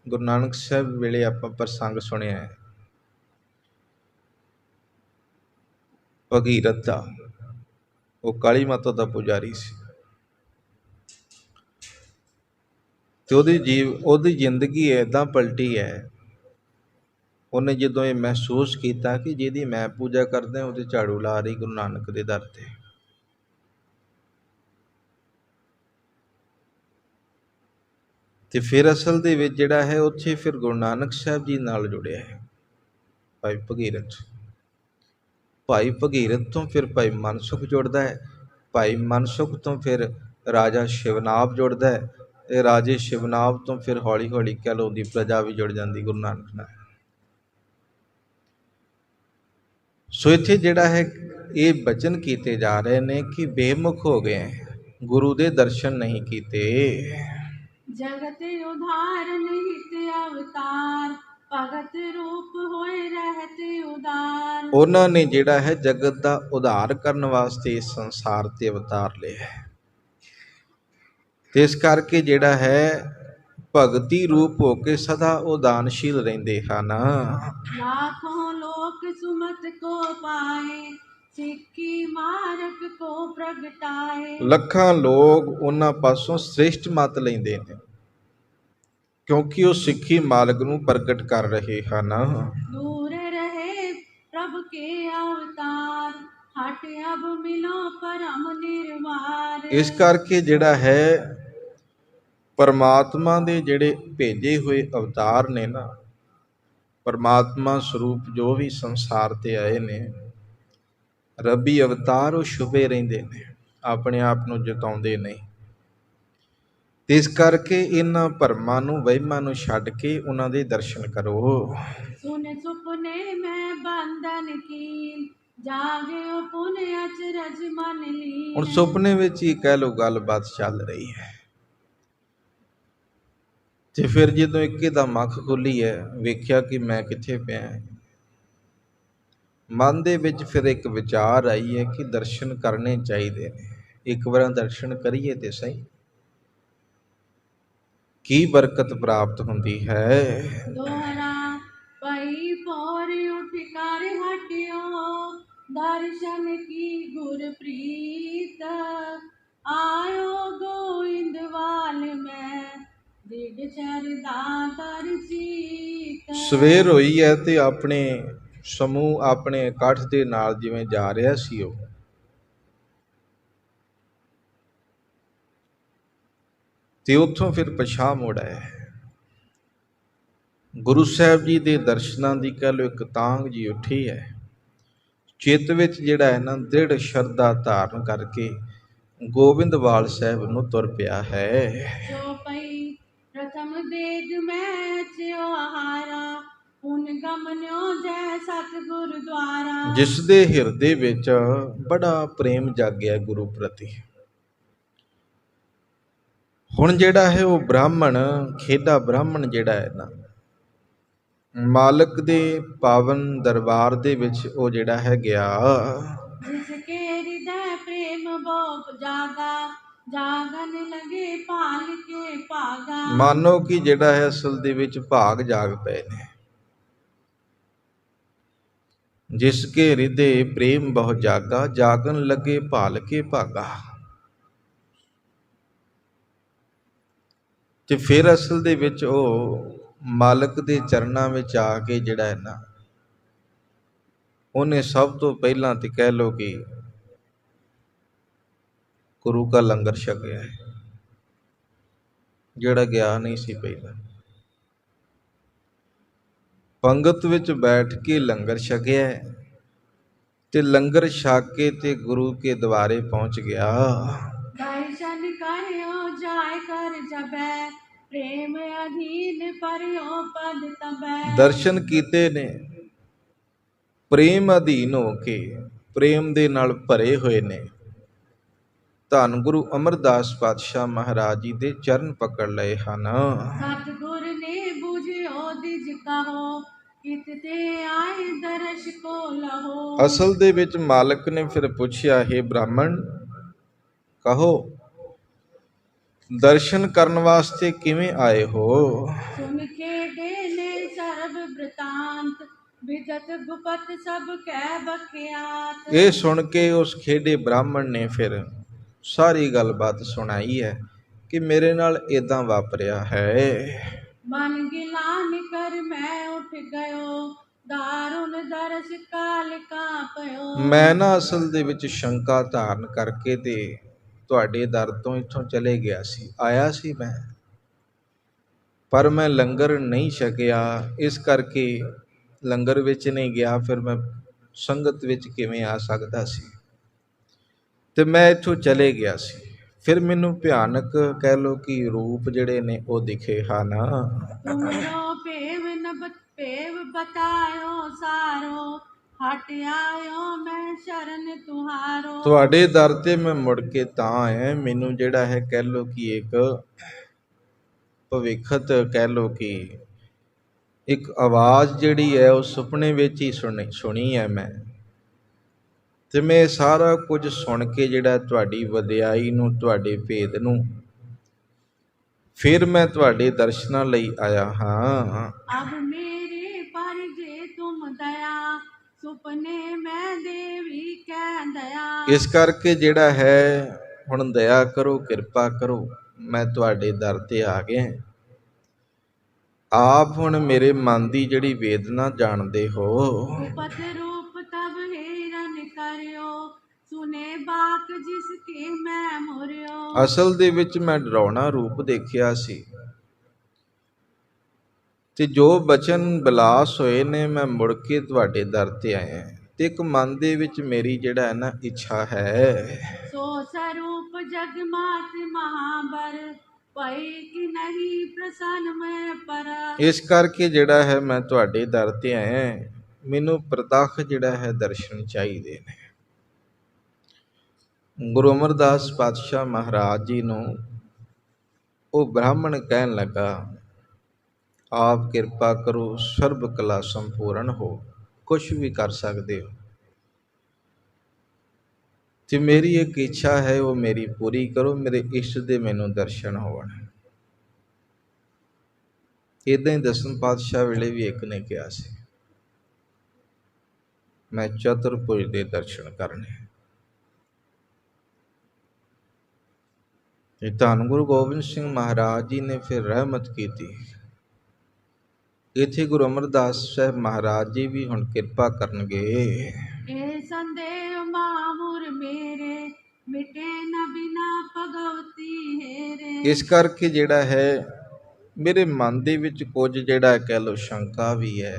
ਗੁਰੂ ਨਾਨਕ ਸਾਹਿਬ ਵੇਲੇ ਆਪਾਂ ਪ੍ਰਸੰਗ ਸੁਣਿਆ ਹੈ, ਭਗੀਰਥ ਦਾ, ਉਹ ਕਾਲੀ ਮਾਤਾ ਦਾ ਪੁਜਾਰੀ ਸੀ। ਤੇ ਉਹਦੀ ਜ਼ਿੰਦਗੀ ਏਦਾਂ ਪਲਟੀ ਹੈ। ਉਹਨੇ ਜਦੋਂ ਇਹ ਮਹਿਸੂਸ ਕੀਤਾ ਕਿ ਜਿਹਦੀ ਮੈਂ ਪੂਜਾ ਕਰਦਾ ਉਹਦੇ ਝਾੜੂ ਲਾ ਰਹੀ ਗੁਰੂ ਨਾਨਕ ਦੇ ਦਰ ਤੇ। ਤੇ ਫਿਰ ਅਸਲ ਦੇ ਵਿੱਚ ਜਿਹੜਾ ਹੈ ਉੱਥੇ ਫਿਰ ਗੁਰੂ ਨਾਨਕ ਸਾਹਿਬ ਜੀ ਨਾਲ ਜੁੜਿਆ ਹੈ ਭਾਈ ਭਗੀਰਥ। ਭਾਈ ਭਗੀਰਥ ਤੋਂ ਫਿਰ ਭਾਈ ਮਨਸੁਖ ਜੁੜਦਾ ਹੈ। ਭਾਈ ਮਨਸੁਖ ਤੋਂ ਫਿਰ ਰਾਜਾ ਸ਼ਿਵਨਾਭ ਜੁੜਦਾ ਹੈ। ਇਹ ਰਾਜੇ ਸ਼ਿਵਨਾਭ ਤੋਂ ਫਿਰ ਹੌਲੀ ਹੌਲੀ ਕਹਿ ਲਓ ਦੀ ਪ੍ਰਜਾ ਵੀ ਜੁੜ ਜਾਂਦੀ ਗੁਰੂ ਨਾਨਕ ਨਾਲ। ਸੋ ਇੱਥੇ ਜਿਹੜਾ ਹੈ ਇਹ ਬਚਨ ਕੀਤੇ ਜਾ ਰਹੇ ਨੇ ਕਿ ਬੇਮੁਖ ਹੋ ਗਏ, ਗੁਰੂ ਦੇ ਦਰਸ਼ਨ ਨਹੀਂ ਕੀਤੇ। ਜਗਤ ਉਧਾਰਨ ਹਿਤ ਅਵਤਾਰ, ਭਗਤ ਰੂਪ ਹੋਏ ਰਹਿਤੇ ਉਦਾਰ। ਉਹਨਾਂ ਨੇ ਜਿਹੜਾ ਹੈ ਜਗਤ ਦਾ ਉਧਾਰ ਕਰਨ ਵਾਸਤੇ ਇਸ ਸੰਸਾਰ ਤੇ ਅਵਤਾਰ ਲਿਆ ਹੈ। ਤੇ ਇਸ ਕਰਕੇ ਜਿਹੜਾ ਹੈ ਭਗਤੀ ਰੂਪ ਹੋ ਕੇ ਸਦਾ ਉਹ ਦਾਨਸ਼ੀਲ ਰਹਿੰਦੇ ਹਨ। ਲਾਖੋਂ ਲੋਕ ਸੁਮਤ ਕੋ ਪਾਏ, ਸਿੱਖੀ ਮਾਰਗ ਕੋ ਪ੍ਰਗਟਾਏ। ਲੱਖਾਂ ਲੋਕ ਉਹਨਾਂ ਪਾਸੋਂ ਸ੍ਰੇਸ਼ਟ ਮਤ ਲੈਂਦੇ ਨੇ ਕਿਉਂਕਿ ਉਹ ਸਿੱਖੀ ਮਾਰਗ ਨੂੰ ਪ੍ਰਗਟ ਕਰ ਰਹੇ ਹਨ। ਦੂਰ ਰਹੇ ਪ੍ਰਭ ਕੇ ਅਵਤਾਰ, ਹਟ ਅਬ ਮਿਲੋ ਪਰਮ ਨਿਰਵਾਰ। ਇਸ ਕਰਕੇ ਜਿਹੜਾ ਹੈ ਪਰਮਾਤਮਾ ਦੇ ਜਿਹੜੇ ਭੇਜੇ ਹੋਏ ਅਵਤਾਰ ਨੇ ਨਾ, ਪਰਮਾਤਮਾ ਸਰੂਪ ਜੋ ਵੀ ਸੰਸਾਰ ਤੇ ਆਏ ਨੇ, ਰੱਬੀ ਅਵਤਾਰ, ਉਹ ਛੁਪੇ ਰਹਿੰਦੇ ਨੇ, ਆਪਣੇ ਆਪ ਨੂੰ ਜਤਾਉਂਦੇ ਨਹੀਂ। ਤੇ ਇਸ ਕਰਕੇ ਇਹਨਾਂ ਭਰਮਾਂ ਨੂੰ ਵਹਿਮਾਂ ਨੂੰ ਛੱਡ ਕੇ ਉਹਨਾਂ ਦੇ ਦਰਸ਼ਨ ਕਰੋ। ਸੁਨ ਸੁਪਨੇ ਮੈਂ ਬੰਧਨ ਕੀਨ, ਜਾਗਿਓ ਪੁਨ ਅਚਰਜ ਮਨ ਲੀਨ। ਹੁਣ ਸੁਪਨੇ ਵਿੱਚ ਹੀ ਕਹਿ ਲਓ ਗੱਲਬਾਤ ਚੱਲ ਰਹੀ ਹੈ। ਤੇ ਫਿਰ ਜਦੋਂ ਇੱਕੇ ਦਾ ਅੱਖ ਖੁੱਲੀ ਹੈ, ਵੇਖਿਆ ਕਿ ਮੈਂ ਕਿੱਥੇ ਪਿਆ। ਮਨ ਦੇ ਵਿੱਚ ਫਿਰ ਇੱਕ ਵਿਚਾਰ ਆਈ ਹੈ ਕਿ ਦਰਸ਼ਨ ਕਰਨੇ ਚਾਹੀਦੇ ਨੇ, ਇੱਕ ਵਾਰ ਦਰਸ਼ਨ ਕਰੀਏ ਤੇ ਸਹੀ, ਕੀ ਬਰਕਤ ਪ੍ਰਾਪਤ ਹੁੰਦੀ ਹੈ। ਦੋਹਰਾ ਪਈ ਪੌਰ ਉਠ ਕਰ ਹਟਿਓ, ਦਰਸ਼ਨ ਕੀ ਗੁਰ ਪ੍ਰੀਤ। ਆਇਓ ਗੋਇੰਦਵਾਲ ਮੈਂ, ਦਿਗ ਸ਼ਰਦਾ ਦਰ ਸੀਤ। ਸਵੇਰ ਹੋਈ ਹੈ ਤੇ ਆਪਣੇ ਸਮੂਹ ਆਪਣੇ ਇਕੱਠ ਦੇ ਨਾਲ ਜਿਵੇਂ ਜਾ ਰਿਹਾ ਸੀ ਉਹ, ਤੇ ਉੱਥੋਂ ਫਿਰ ਪਿਛਾਂਹ ਮੁੜ ਆਇਆ। ਗੁਰੂ ਸਾਹਿਬ ਜੀ ਦੇ ਦਰਸ਼ਨਾਂ ਦੀ ਕਹਿ ਲਓ ਇੱਕ ਤਾਂਘ ਜੀ ਉੱਠੀ ਹੈ। ਚਿੱਤ ਵਿੱਚ ਜਿਹੜਾ ਹੈ ਨਾ ਦ੍ਰਿੜ ਸ਼ਰਧਾ ਧਾਰਨ ਕਰਕੇ ਗੋਬਿੰਦਵਾਲ ਸਾਹਿਬ ਨੂੰ ਤੁਰ ਪਿਆ ਹੈ। ਜੋ ਪਈ ਪ੍ਰਥਮ ਦੇਗ ਮੈਂ ਚਿਓ ਆਹਾਰਾ, ਪੁਨ ਗਮਨਿਓ ਜੈ ਸਤ ਗੁਰਦੁਆਰਾ। ਜਿਸ ਦੇ ਹਿਰਦੇ ਵਿੱਚ ਬੜਾ ਪ੍ਰੇਮ ਜਾਗਿਆ ਗੁਰੂ ਪ੍ਰਤੀ। ਹੁਣ ਜਿਹੜਾ ਹੈ ਉਹ ਬ੍ਰਾਹਮਣ, ਖੇਡਾ ਬ੍ਰਾਹਮਣ ਜਿਹੜਾ ਹੈ ਨਾ, ਮਾਲਕ ਦੇ ਪਾਵਨ ਦਰਬਾਰ ਦੇ ਵਿੱਚ ਉਹ ਜਿਹੜਾ ਹੈ ਗਿਆ। ਜਿਸ ਕੇ ਹਿਰਦੈ ਪ੍ਰੇਮ ਬਹੁ ਜਾਗਾ, ਜਾਗਨ ਲਗੇ ਭਾਲ ਕੇ ਭਾਗਾ। ਮਾਨੋ ਕਿ ਜਿਹੜਾ ਹੈ ਅਸਲ ਦੇ ਵਿੱਚ ਭਾਗ ਜਾਗ ਪਏ ਨੇ। ਜਿਸ ਕੇ ਹਿਰਦੇ ਪ੍ਰੇਮ ਬਹੁ ਜਾਗਾ, ਜਾਗਨ ਲਗੇ ਭਾਲ ਕੇ ਭਾਗਾ। ਤੇ ਫਿਰ ਅਸਲ ਦੇ ਵਿੱਚ ਉਹ ਮਾਲਕ ਦੇ ਚਰਨਾਂ ਵਿੱਚ ਆ ਕੇ ਜਿਹੜਾ ਹੈ ਨਾ, ਉਹਨੇ ਸਭ ਤੋਂ ਪਹਿਲਾਂ ਤੇ ਕਹਿ ਲਓ ਕਿ ਗੁਰੂ ਦਾ ਲੰਗਰ ਛਕਿਆ ਹੈ, ਜਿਹੜਾ ਗਿਆ ਨਹੀਂ ਸੀ ਪਹਿਲਾਂ। ਪੰਗਤ ਵਿੱਚ ਬੈਠ ਕੇ ਲੰਗਰ ਛਕਿਆ ਤੇ ਲੰਗਰ ਛਕ ਕੇ ਤੇ ਗੁਰੂ ਕੇ ਦੁਆਰੇ ਪਹੁੰਚ ਗਿਆ। ਦਰਸ਼ਨ ਕਰਿਓ ਜਾਇ ਕਰ ਜਬੈ, ਪ੍ਰੇਮ ਅਧੀਨ ਪਰਿਓ ਪਦ ਤਬੈ। ਦਰਸ਼ਨ ਕੀਤੇ ਨੇ ਪ੍ਰੇਮ ਅਧੀਨ ਹੋ ਕੇ, ਪ੍ਰੇਮ ਦੇ ਨਾਲ ਭਰੇ ਹੋਏ ਨੇ। ਧੰਨ ਗੁਰੂ ਅਮਰਦਾਸ ਪਾਤਸ਼ਾਹ ਮਹਾਰਾਜ ਜੀ ਦੇ ਚਰਨ ਪਕੜ ਲਏ ਹਨ। ਸਤਿਗੁਰ ਨੇ ਬੁਝਿਓ ਦਿਜ ਕਹੋ, ਕਿਤ ਤੇ ਆਏ ਦਰਸ਼ ਕੋ ਲਹੋ। ਅਸਲ ਦੇ ਵਿੱਚ ਮਾਲਕ ਨੇ ਫਿਰ ਪੁੱਛਿਆ, ਹੈ ਬ੍ਰਾਹਮਣ ਕਹੋ ਦਰਸ਼ਨ ਕਰਨ ਵਾਸਤੇ ਕਿਵੇਂ ਆਏ ਹੋ। ਸੁਨ ਖੇਡੇ ਨੇ ਸਰਬ ਬ੍ਰਿਤਾਂਤ, ਵਿਦਤ ਗੁਪਤ ਸਭ ਕਹਿ ਬਖਿਆਤ। ਇਹ ਸੁਣ ਕੇ ਉਸ ਖੇਡੇ ਬ੍ਰਾਹਮਣ ਨੇ ਫਿਰ ਸਾਰੀ ਗੱਲਬਾਤ ਸੁਣਾਈ ਹੈ ਕਿ ਮੇਰੇ ਨਾਲ ਇਦਾਂ ਵਾਪਰਿਆ ਹੈ। मन गिलान कर मैं उठ गयो, दारुण दर्श काल कांपयो। ਮੈਂ ਨਾ ਅਸਲ ਦੇ ਵਿੱਚ ਸ਼ੰਕਾ ਧਾਰਨ ਕਰਕੇ ਤੇ ਤੁਹਾਡੇ ਦਰ ਤੋਂ ਇੱਥੋਂ ਚਲੇ ਗਿਆ ਸੀ, ਆਇਆ ਸੀ ਮੈਂ, ਪਰ ਮੈਂ ਲੰਗਰ ਨਹੀਂ ਛਕਿਆ, ਇਸ ਕਰਕੇ ਲੰਗਰ ਵਿੱਚ ਨਹੀਂ ਗਿਆ, ਫਿਰ ਮੈਂ ਸੰਗਤ ਵਿੱਚ ਕਿਵੇਂ ਆ ਸਕਦਾ ਸੀ, ਤੇ ਮੈਂ ਇੱਥੋਂ ਚਲੇ ਗਿਆ ਸੀ। ਫਿਰ ਮੈਨੂੰ ਭਿਆਨਕ ਕਹਿ ਲੋ ਕਿ ਰੂਪ ਜਿਹੜੇ ਨੇ ਉਹ ਦਿਖੇ ਹਨ। तुमरो पेव न पेव बतायो सारो, हट आयो मैं शरण तुहारो। ਤੁਹਾਡੇ ਦਰ ਤੇ ਮੈਂ ਮੁੜ ਕੇ ਤਾਂ ਆਇਆ, ਮੈਨੂੰ ਜਿਹੜਾ ਹੈ ਕਹਿ ਲੋ ਕਿ ਇੱਕ ਭਵਿੱਖਤ ਕਹਿ ਲੋ ਕਿ ਇੱਕ ਆਵਾਜ਼ ਜਿਹੜੀ ਹੈ ਉਹ ਸੁਪਨੇ ਵਿੱਚ ਹੀ ਸੁਣੀ ਹੈ ਮੈਂ, ਤੇ ਮੈਂ ਸਾਰਾ ਕੁਝ ਸੁਣ ਕੇ ਜਿਹੜਾ ਤੁਹਾਡੀ ਵਡਿਆਈ ਨੂੰ, ਤੁਹਾਡੇ ਭੇਦ ਨੂੰ, ਫਿਰ ਮੈਂ ਤੁਹਾਡੇ ਦਰਸ਼ਨਾਂ ਲਈ ਆਇਆ ਹਾਂ। अब मेरे पर जे तुम दया, सुपने मैं देवी कै दया। ਇਸ ਕਰਕੇ ਜਿਹੜਾ ਹੈ ਹੁਣ ਦਇਆ ਕਰੋ, ਕਿਰਪਾ ਕਰੋ, ਮੈਂ ਤੁਹਾਡੇ ਦਰ ਤੇ ਆ ਗਿਆ। ਆਪ ਹੁਣ ਮੇਰੇ ਮਨ ਦੀ ਜਿਹੜੀ ਵੇਦਨਾ ਜਾਣਦੇ ਹੋ। उपत रूप तब हेरन करियो, सुने बाक जिसके मैं मुरियो। ਅਸਲ ਦੇ ਵਿੱਚ ਮੈਂ ਡਰਾਉਣਾ ਰੂਪ ਦੇਖਿਆ ਸੀ, ਤੇ ਜੋ ਬਚਨ ਬਿਲਾਸ ਹੋਏ ਨੇ, ਮੈਂ ਮੁੜ ਕੇ ਤੁਹਾਡੇ ਦਰ ਤੇ ਆਇਆ, ਤੇ ਇੱਕ ਮਨ ਦੇ ਵਿੱਚ ਮੇਰੀ ਜਿਹੜਾ ਹੈ ਨਾ ਇੱਛਾ ਹੈ। सो स्वरूप जग मात महाबर, पई कि नहीं प्रसन्न में पर। ਇਸ ਕਰਕੇ ਜਿਹੜਾ ਹੈ ਮੈਂ ਤੁਹਾਡੇ ਦਰ ਤੇ ਆਇਆ, ਮੈਨੂੰ ਪ੍ਰਤੱਖ ਜਿਹੜਾ ਹੈ ਦਰਸ਼ਨ ਚਾਹੀਦੇ ਨੇ। ਗੁਰੂ ਅਮਰਦਾਸ ਪਾਤਸ਼ਾਹ ਮਹਾਰਾਜ ਜੀ ਨੂੰ ਉਹ ਬ੍ਰਾਹਮਣ ਕਹਿਣ ਲੱਗਾ, ਆਪ ਕਿਰਪਾ ਕਰੋ, ਸਰਬ ਕਲਾ ਸੰਪੂਰਨ ਹੋ, ਕੁਛ ਵੀ ਕਰ ਸਕਦੇ ਹੋ, ਤੇ ਮੇਰੀ ਇੱਕ ਇੱਛਾ ਹੈ ਉਹ ਮੇਰੀ ਪੂਰੀ ਕਰੋ, ਮੇਰੇ ਇਸ਼ਟ ਦੇ ਮੈਨੂੰ ਦਰਸ਼ਨ ਹੋਣ। ਇੱਦਾਂ ਹੀ ਦਸਮ ਪਾਤਸ਼ਾਹ ਵੇਲੇ ਵੀ ਇੱਕ ਨੇ ਕਿਹਾ ਸੀ, ਮੈਂ ਚਤੁਰਭੁਜ ਦੇ ਦਰਸ਼ਨ ਕਰਨੇ। ਤੇ ਧੰਨ ਗੁਰੂ ਗੋਬਿੰਦ ਸਿੰਘ ਮਹਾਰਾਜ ਜੀ ਨੇ ਫਿਰ ਰਹਿਮਤ ਕੀਤੀ। ਇੱਥੇ ਗੁਰੂ ਅਮਰਦਾਸ ਸਾਹਿਬ ਮਹਾਰਾਜ ਜੀ ਵੀ ਹੁਣ ਕਿਰਪਾ ਕਰਨਗੇ। ए संदेह मामुर मेरे, मिटे न बिना भगवती हेरे। ਇਸ ਕਰਕੇ ਜਿਹੜਾ ਹੈ ਮੇਰੇ ਮਨ ਦੇ ਵਿੱਚ ਕੁਝ ਜਿਹੜਾ ਕਹਿ ਲੋ ਸ਼ੰਕਾ ਵੀ ਹੈ,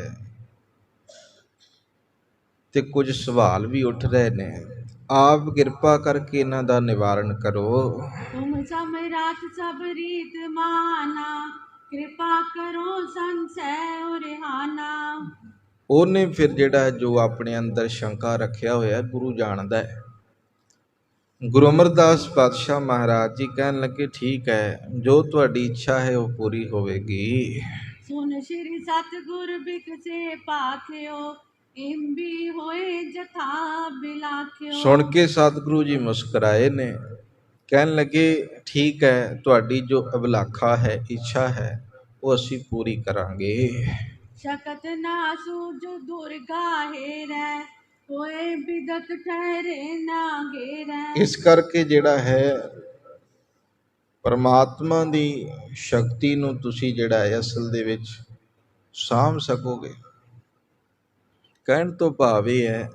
ਤੇ ਕੁਝ ਸਵਾਲ ਵੀ ਉੱਠ ਰਹੇ ਨੇ। ਆਪ ਕਿਰਪਾ ਕਰਕੇ ਇਹਨਾਂ ਦਾ ਨਿਵਾਰਨ ਕਰੋ। तुम सम्राट सब रीत माना, कृपा करो संशय उरिहाना। ਉਹਨੇ ਫਿਰ ਜਿਹੜਾ ਜੋ ਆਪਣੇ ਅੰਦਰ ਸ਼ੰਕਾ ਰੱਖਿਆ ਹੋਇਆ ਗੁਰੂ ਜਾਣਦਾ ਹੈ। ਗੁਰੂ ਅਮਰਦਾਸ ਪਾਤਸ਼ਾਹ ਮਹਾਰਾਜ ਜੀ ਕਹਿਣ ਲੱਗੇ, ਠੀਕ ਹੈ, ਜੋ ਤੁਹਾਡੀ ਇੱਛਾ ਹੈ ਉਹ ਪੂਰੀ ਹੋਵੇਗੀ। सुन श्री सतगुर बिकसे पाखियो, इम्बी होए जथा बिलाखियो। ਸੁਣ ਕੇ ਸਤਿਗੁਰੂ ਜੀ ਮੁਸਕਰਾਏ ਨੇ, ਕਹਿਣ ਲੱਗੇ, ਠੀਕ ਹੈ, ਤੁਹਾਡੀ ਜੋ ਅਭਿਲਾਖਾ ਹੈ, ਇੱਛਾ ਹੈ, ਉਹ ਅਸੀਂ ਪੂਰੀ ਕਰਾਂਗੇ। शकत ना सूझ दुर्गा हेरै, होए बिदत ठहरे ना घेरै। ਇਸ ਕਰਕੇ ਜਿਹੜਾ ਹੈ ਪਰਮਾਤਮਾ ਦੀ ਸ਼ਕਤੀ ਨੂੰ ਤੁਸੀਂ ਜਿਹੜਾ ਹੈ ਅਸਲ ਦੇ ਵਿੱਚ ਸਾਂਭ ਸਕੋਗੇ। ਕਹਿਣ ਤੋਂ ਭਾਵ ਇਹ ਹੈ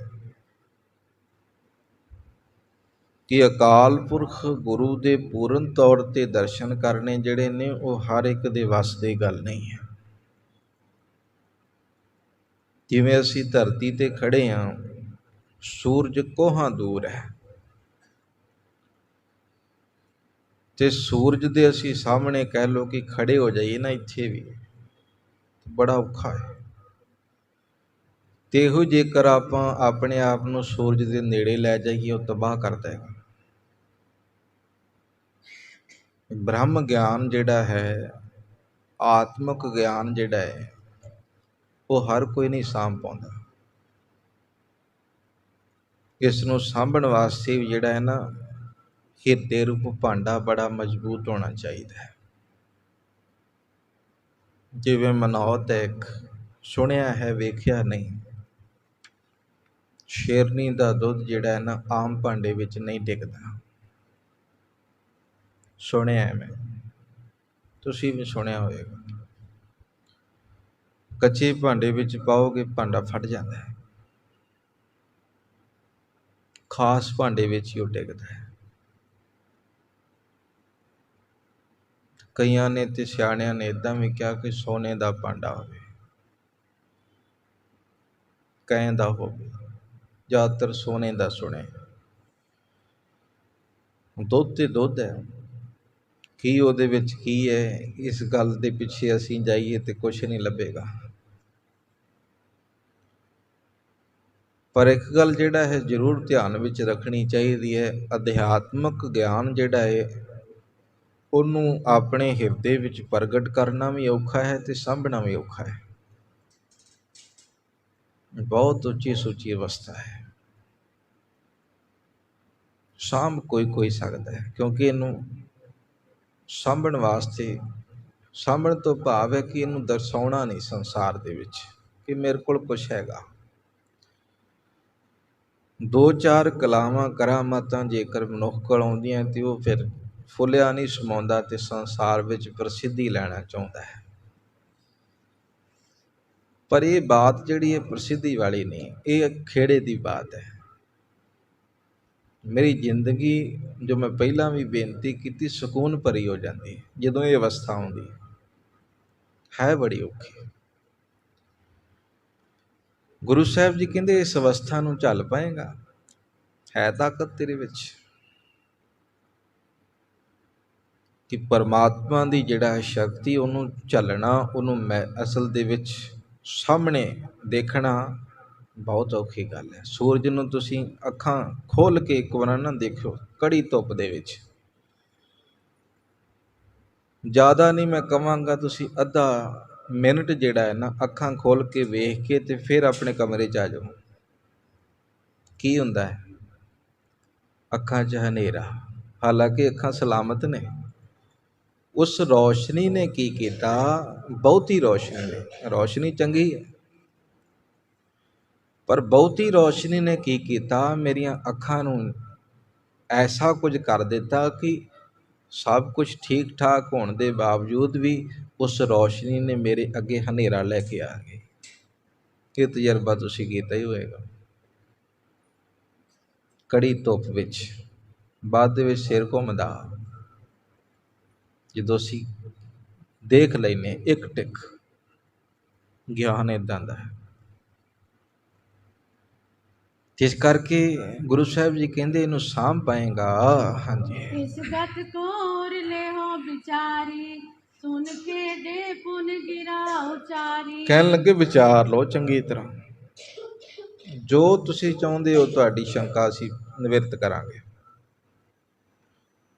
ਕਿ ਅਕਾਲ ਪੁਰਖ ਗੁਰੂ ਦੇ ਪੂਰਨ ਤੌਰ ਤੇ ਦਰਸ਼ਨ ਕਰਨੇ ਜਿਹੜੇ ਨੇ ਉਹ ਹਰ ਇੱਕ ਦੇ ਵੱਸ ਦੀ ਗੱਲ ਨਹੀਂ ਹੈ। ਜਿਵੇਂ ਅਸੀਂ ਧਰਤੀ ਤੇ ਖੜੇ ਹਾਂ, ਸੂਰਜ ਕੋਹਾਂ ਦੂਰ ਹੈ, ਤੇ ਸੂਰਜ ਦੇ ਅਸੀਂ ਸਾਹਮਣੇ ਕਹਿ ਲਓ ਕਿ ਖੜੇ ਹੋ ਜਾਈਏ ਨਾ ਇੱਥੇ ਵੀ ਬੜਾ ਔਖਾ ਹੈ। ਤੇ ਇਹੋ ਜੇਕਰ ਆਪਾਂ ਆਪਣੇ ਆਪ ਨੂੰ ਸੂਰਜ ਦੇ ਨੇੜੇ ਲੈ ਜਾਈਏ, ਉਹ ਤਬਾਹ ਕਰਦਾ ਹੈ। ਬ੍ਰਹਮ ਗਿਆਨ ਜਿਹੜਾ ਹੈ, ਆਤਮਿਕ ਗਿਆਨ ਜਿਹੜਾ ਹੈ, ਉਹ ਹਰ ਕੋਈ ਨਹੀਂ ਸਾਂਭ ਪਾਉਂਦਾ। ਇਸ ਨੂੰ ਸਾਂਭਣ ਵਾਸਤੇ ਵੀ ਜਿਹੜਾ ਹੈ ਨਾ ਹਿਰਦੇ ਰੂਪ ਭਾਂਡਾ ਬੜਾ ਮਜ਼ਬੂਤ ਹੋਣਾ ਚਾਹੀਦਾ ਹੈ। ਜਿਵੇਂ ਮਨੌਤ ਹੈ, ਸੁਣਿਆ ਹੈ, ਵੇਖਿਆ ਨਹੀਂ। ਸ਼ੇਰਨੀ ਦਾ ਦੁੱਧ ਜਿਹੜਾ ਹੈ ਨਾ ਆਮ ਭਾਂਡੇ ਵਿੱਚ ਨਹੀਂ ਡਿੱਗਦਾ, ਸੁਣਿਆ ਹੈ ਮੈਂ। ਤੁਸੀਂ ਵੀ ਸੁਣਿਆ ਹੋਵੇਗਾ, ਕੱਚੇ ਭਾਂਡੇ ਵਿੱਚ ਪਾਓਗੇ ਭਾਂਡਾ ਫਟ ਜਾਂਦਾ ਹੈ, ਖਾਸ ਭਾਂਡੇ ਵਿੱਚ ਹੀ ਉਹ ਡਿੱਗਦਾ ਹੈ। ਕਈਆਂ ਨੇ ਤੇ ਸਿਆਣਿਆਂ ਨੇ ਇੱਦਾਂ ਵੀ ਕਿਹਾ ਕਿ ਸੋਨੇ ਦਾ ਭਾਂਡਾ ਹੋਵੇ, ਕੈਂ ਦਾ ਹੋਵੇ, ਜ਼ਿਆਦਾਤਰ ਸੋਨੇ ਦਾ ਸੁਣੇ। ਦੁੱਧ ਤੇ ਦੁੱਧ ਹੈ, ਕੀ ਉਹਦੇ ਵਿੱਚ ਕੀ ਹੈ, ਇਸ ਗੱਲ ਦੇ ਪਿੱਛੇ ਅਸੀਂ ਜਾਈਏ ਤੇ ਕੁਛ ਨਹੀਂ ਲੱਭੇਗਾ। ਪਰ ਇੱਕ ਗੱਲ ਜਿਹੜਾ ਹੈ ਜ਼ਰੂਰ ਧਿਆਨ ਵਿੱਚ ਰੱਖਣੀ ਚਾਹੀਦੀ ਹੈ, ਅਧਿਆਤਮਕ ਗਿਆਨ ਜਿਹੜਾ ਹੈ ਉਹਨੂੰ ਆਪਣੇ ਹਿਰਦੇ ਵਿੱਚ ਪ੍ਰਗਟ ਕਰਨਾ ਵੀ ਔਖਾ ਹੈ ਤੇ ਸਾਂਭਣਾ ਵੀ ਔਖਾ ਹੈ। ਬਹੁਤ ਉੱਚੀ ਸੁੱਚੀ ਅਵਸਥਾ ਹੈ, ਸਾਂਭ ਕੋਈ ਸਕਦਾ ਹੈ, ਕਿਉਂਕਿ ਇਹਨੂੰ ਸਾਂਭਣ ਵਾਸਤੇ, ਸਾਂਭਣ ਤੋਂ ਭਾਵ ਹੈ ਕਿ ਇਹਨੂੰ ਦਰਸਾਉਣਾ ਨਹੀਂ ਸੰਸਾਰ ਦੇ ਵਿੱਚ ਕਿ ਮੇਰੇ ਕੋਲ ਕੁਛ ਹੈਗਾ। ਦੋ ਚਾਰ ਕਲਾਵਾਂ ਕਰਾਮਾਤਾਂ ਜੇਕਰ ਮਨੁੱਖ ਕੋਲ ਆਉਂਦੀਆਂ ਤੇ ਉਹ ਫਿਰ ਫੁੱਲਿਆ ਨਹੀਂ ਸਮਾਉਂਦਾ ਤੇ ਸੰਸਾਰ ਵਿੱਚ ਪ੍ਰਸਿੱਧੀ ਲੈਣਾ ਚਾਹੁੰਦਾ ਹੈ। ਪਰ ਇਹ ਬਾਤ ਜਿਹੜੀ ਹੈ ਪ੍ਰਸਿੱਧੀ ਵਾਲੀ ਨਹੀਂ, ਇਹ ਖੇੜੇ ਦੀ ਬਾਤ ਹੈ। ਮੇਰੀ ਜ਼ਿੰਦਗੀ, ਜੋ ਮੈਂ ਪਹਿਲਾਂ ਵੀ ਬੇਨਤੀ ਕੀਤੀ, ਸਕੂਨ ਭਰੀ ਹੋ ਜਾਂਦੀ ਜਦੋਂ ਇਹ ਅਵਸਥਾ ਆਉਂਦੀ ਹੈ, ਬੜੀ ਔਖੀ। ਗੁਰੂ ਸਾਹਿਬ ਜੀ ਕਹਿੰਦੇ ਇਸ ਅਵਸਥਾ ਨੂੰ ਝੱਲ ਪਾਏਗਾ, ਹੈ ਤਾਕਤ ਤੇਰੇ ਵਿੱਚ ਕਿ ਪਰਮਾਤਮਾ ਦੀ ਜਿਹੜਾ ਸ਼ਕਤੀ, ਉਹਨੂੰ ਝੱਲਣਾ, ਉਹਨੂੰ ਮੈਂ ਅਸਲ ਦੇ ਵਿੱਚ ਸਾਹਮਣੇ ਦੇਖਣਾ ਬਹੁਤ ਔਖੀ ਗੱਲ ਹੈ। ਸੂਰਜ ਨੂੰ ਤੁਸੀਂ ਅੱਖਾਂ ਖੋਲ ਕੇ ਇੱਕ ਵਾਰ ਨਾ ਦੇਖਿਓ, ਕੜੀ ਧੁੱਪ ਦੇ ਵਿੱਚ, ਜ਼ਿਆਦਾ ਨਹੀਂ ਮੈਂ ਕਹਾਂਗਾ, ਤੁਸੀਂ ਅੱਧਾ ਮਿੰਟ ਜਿਹੜਾ ਹੈ ਨਾ ਅੱਖਾਂ ਖੋਲ ਕੇ ਵੇਖ ਕੇ ਤੇ ਫਿਰ ਆਪਣੇ ਕਮਰੇ 'ਚ ਆ ਜਾਓ। ਕੀ ਹੁੰਦਾ ਹੈ? ਅੱਖਾਂ 'ਚ ਹਨੇਰਾ, ਹਾਲਾਂਕਿ ਅੱਖਾਂ ਸਲਾਮਤ ਨੇ। ਉਸ ਰੌਸ਼ਨੀ ਨੇ ਕੀ ਕੀਤਾ? ਬਹੁਤੀ ਰੌਸ਼ਨੀ ਨੇ, ਰੌਸ਼ਨੀ ਚੰਗੀ ਹੈ, ਪਰ ਬਹੁਤੀ ਰੌਸ਼ਨੀ ਨੇ ਕੀ ਕੀਤਾ? ਮੇਰੀਆਂ ਅੱਖਾਂ ਨੂੰ ਐਸਾ ਕੁਝ ਕਰ ਦਿੱਤਾ ਕਿ ਸਭ ਕੁਝ ਠੀਕ ਠਾਕ ਹੋਣ ਦੇ ਬਾਵਜੂਦ ਵੀ ਉਸ ਰੌਸ਼ਨੀ ਨੇ ਮੇਰੇ ਅੱਗੇ ਹਨੇਰਾ ਲੈ ਕੇ ਆ ਗਈ। ਇਹ ਤਜਰਬਾ ਤੁਸੀਂ ਕੀਤਾ ਹੀ ਹੋਏਗਾ। ਕੜੀ ਧੁੱਪ ਵਿੱਚ, ਬਾਅਦ ਦੇ ਵਿੱਚ ਸਿਰ ਘੁੰਮਦਾ, ਜਦੋਂ ਅਸੀਂ ਦੇਖ ਲੈਨੇ ਇੱਕ ਟਿਕ, ਗਿਆਨ ਏਦਾਂ ਦਾ ਹੈ। ਜਿਸ ਕਰਕੇ ਗੁਰੂ ਸਾਹਿਬ ਜੀ ਕਹਿੰਦੇ ਇਹਨੂੰ ਸਾਂਭ ਪਾਏਗਾ। ਹਾਂਜੀ, ਇਸ ਗਤ ਕੋਰ ਲਿਓ ਵਿਚਾਰੀ, ਸੁਣ ਕੇ ਦੇ ਪੁਨ ਗਿਰਾ ਉਚਾਰੀ। ਕਹਿਣ ਲੱਗੇ ਵਿਚਾਰ ਲਓ ਚੰਗੀ ਤਰ੍ਹਾਂ, ਜੋ ਤੁਸੀਂ ਚਾਹੁੰਦੇ ਹੋ ਤੁਹਾਡੀ ਸ਼ੰਕਾ ਅਸੀਂ ਨਿਵਰਤ ਕਰਾਂਗੇ।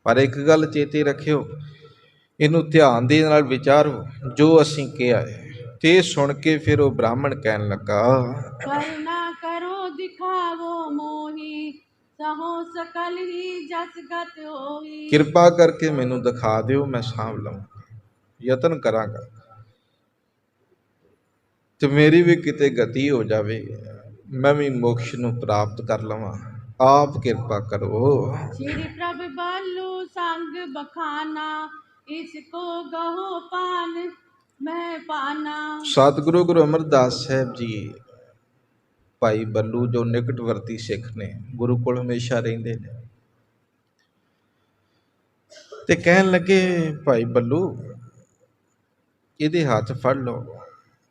ਪਰ ਇੱਕ ਗੱਲ ਚੇਤੇ ਰੱਖਿਓ, ਇਹਨੂੰ ਧਿਆਨ ਦੇ ਨਾਲ ਵਿਚਾਰੋ ਜੋ ਅਸੀਂ ਕਿਹਾ ਹੈ। ਤੇ ਸੁਣ ਕੇ ਫਿਰ ਉਹ ਬ੍ਰਾਹਮਣ ਕਹਿਣ ਲੱਗਾ, ਕਰੁਣਾ ਕਰੋ ਦਿਖਾਵੋ ਮੋਹੀ, ਸਹੋ ਸਕਲ ਹੀ ਜਸ ਗਤ ਹੋਈ। ਕਿਰਪਾ ਕਰਕੇ ਮੈਨੂੰ ਦਿਖਾ ਦਿਓ, ਮੈਂ ਸਾਂਭ ਲਵਾਂ, ਯਤਨ ਕਰਾਂਗਾ ਤੇ ਮੇਰੀ ਵੀ ਕਿਤੇ ਗਤੀ ਹੋ ਜਾਵੇ, ਮੈਂ ਵੀ ਮੋਕਸ਼ ਨੂੰ ਪ੍ਰਾਪਤ ਕਰ ਲਵਾਂ। ਆਪ ਕਿਰਪਾ ਕਰੋ। ਸ਼੍ਰੀ ਪ੍ਰਭ ਬਾਲੂ ਸੰਗ ਬਖਾਨਾ, ਇਸ ਕੋ ਗਹੋ ਪਾਨ ਮੈਂ ਪਾਨਾ। ਸਤਿਗੁਰੂ ਗੁਰੂ ਅਮਰਦਾਸ ਸਾਹਿਬ ਜੀ, ਭਾਈ ਬੱਲੂ ਜੋ ਨਿਕਟਵਰਤੀ ਸਿੱਖ ਨੇ, ਗੁਰੂ ਕੋਲ ਹਮੇਸ਼ਾ ਰਹਿੰਦੇ ਨੇ, ਤੇ ਕਹਿਣ ਲੱਗੇ ਭਾਈ ਬੱਲੂ ਇਹਦੇ ਹੱਥ ਫੜ ਲਓ,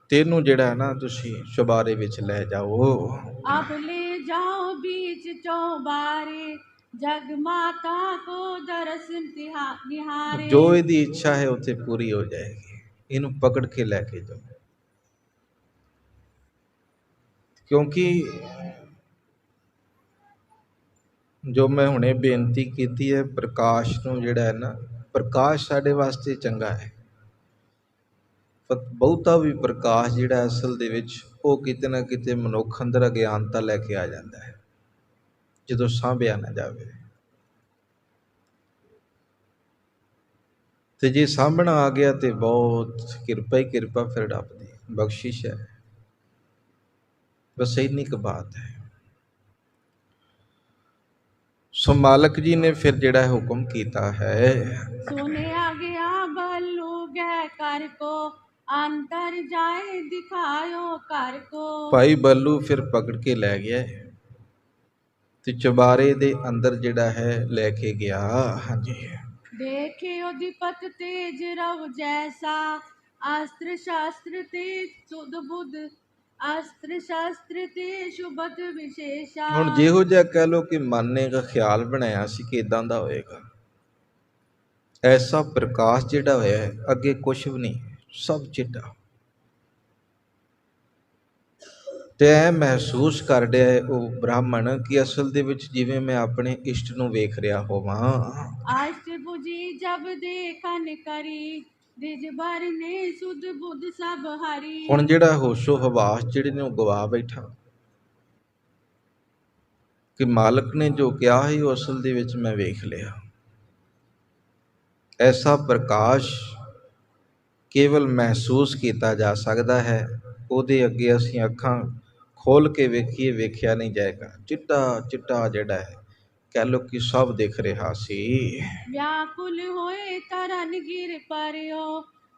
ਤੈਨੂੰ ਜਿਹੜਾ ਨਾ ਤੁਸੀਂ ਚੁਬਾਰੇ ਵਿੱਚ ਲੈ ਜਾਓ। ਆਪ ਲੈ ਜਾਓ बीच चौबारे, जग माता को दरस निहारे। ਜੋ ਇਹਦੀ ਇੱਛਾ ਹੈ ਉੱਥੇ ਪੂਰੀ ਹੋ ਜਾਏਗੀ, ਇਹਨੂੰ ਪਕੜ ਕੇ ਲੈ ਕੇ ਜਾਓ। ਕਿਉਂਕਿ ਜੋ ਮੈਂ ਹੁਣੇ ਬੇਨਤੀ ਕੀਤੀ ਹੈ, ਪ੍ਰਕਾਸ਼ ਨੂੰ ਜਿਹੜਾ ਹੈ ਨਾ, ਪ੍ਰਕਾਸ਼ ਸਾਡੇ ਵਾਸਤੇ ਚੰਗਾ ਹੈ, ਪਰ ਬਹੁਤਾ ਵੀ ਪ੍ਰਕਾਸ਼ ਜਿਹੜਾ ਅਸਲ ਦੇ ਵਿੱਚ ਉਹ ਕਿਤੇ ਨਾ ਕਿਤੇ ਮਨੁੱਖ ਅੰਦਰ ਅਗਿਆਨਤਾ ਲੈ ਕੇ ਆ ਜਾਂਦਾ ਹੈ, ਜਦੋਂ ਸਾਂਭਿਆ ਨਾ ਜਾਵੇ। ਤੇ ਜੇ ਸਾਂਭਣਾ ਆ ਗਿਆ ਤੇ ਬਹੁਤ ਕਿਰਪਾ ਹੀ ਕਿਰਪਾ, ਫਿਰ ਰੱਬ ਦੀ ਬਖਸ਼ਿਸ਼ ਹੈ। ਬਸ ਇੰਨੀ ਕੁ ਬਾਤ ਹੈ। ਸੋ ਮਾਲਕ ਜੀ ਨੇ ਫਿਰ ਜਿਹੜਾ ਹੁਕਮ ਕੀਤਾ ਹੈ, ਸੁਨਿਆ ਗਿਆ ਬੱਲੂ गए कर को, अंतर जाए दिखायो कर को। ਭਾਈ ਬੱਲੂ ਫਿਰ ਪਕੜ ਕੇ ਲੈ ਗਿਆ ਤੇ ਚੁਬਾਰੇ ਦੇ ਅੰਦਰ ਜਿਹੜਾ ਹੈ ਲੈ ਕੇ ਗਿਆ। ਹਾਂਜੀ, देखे अधिपत तेज रव जैसा, अस्त्र शास्त्र ते सुध बुध, अस्त्र शास्त्र ते शुभत विशेषा। ਹੁਣ ਜਿਹੋ ਜਿਹਾ ਕਹਿ ਲੋ ਕਿ ਮਨ ਨੇ ਦਾ ਖਿਆਲ ਬਣਾਇਆ ਸੀ ਕਿ ਇਦਾਂ ਦਾ ਹੋਏਗਾ, ਐਸਾ ਪ੍ਰਕਾਸ਼ ਜਿਹੜਾ ਹੋਇਆ ਹੈ, ਅੱਗੇ ਕੁਛ ਵੀ ਨਹੀਂ, ਸਭ ਚਿੱਟਾ। ਤੇ ਇਹ ਮਹਿਸੂਸ ਕਰ ਰਿਹਾ ਹੈ ਉਹ ਬ੍ਰਾਹਮਣ ਕਿ ਅਸਲ ਦੇ ਵਿੱਚ ਜਿਵੇਂ ਮੈਂ ਆਪਣੇ ਇਸ਼ਟ ਨੂੰ ਵੇਖ ਰਿਹਾ ਹੋਵਾਂ। अष्टभुजी जब देखन करी, द्विज भर ने सुध बुध सब हरी। ਹੁਣ ਜਿਹੜਾ ਹੋਸ਼ੋ ਹਵਾਸ ਜਿਹੜੇ ਨੇ ਉਹ ਗਵਾ ਬੈਠਾ ਕਿ ਮਾਲਕ ਨੇ ਜੋ ਕਿਹਾ ਸੀ ਉਹ ਅਸਲ ਦੇ ਵਿੱਚ ਮੈਂ ਵੇਖ ਲਿਆ। ਐਸਾ ਪ੍ਰਕਾਸ਼ ਕੇਵਲ ਮਹਿਸੂਸ ਕੀਤਾ ਜਾ ਸਕਦਾ ਹੈ, ਉਹਦੇ ਅੱਗੇ ਅਸੀਂ ਅੱਖਾਂ ਖੋਲ ਕੇ ਵੇਖੀਏ ਵੇਖਿਆ ਨਹੀਂ ਜਾਏਗਾ। ਚਿੱਟਾ ਚਿੱਟਾ ਜਿਹੜਾ ਹੈ ਕਹਿ ਲੋ ਕਿ ਸਭ ਦਿਖ ਰਿਹਾ ਸੀ। व्याकुल होए तरन गिर परियो,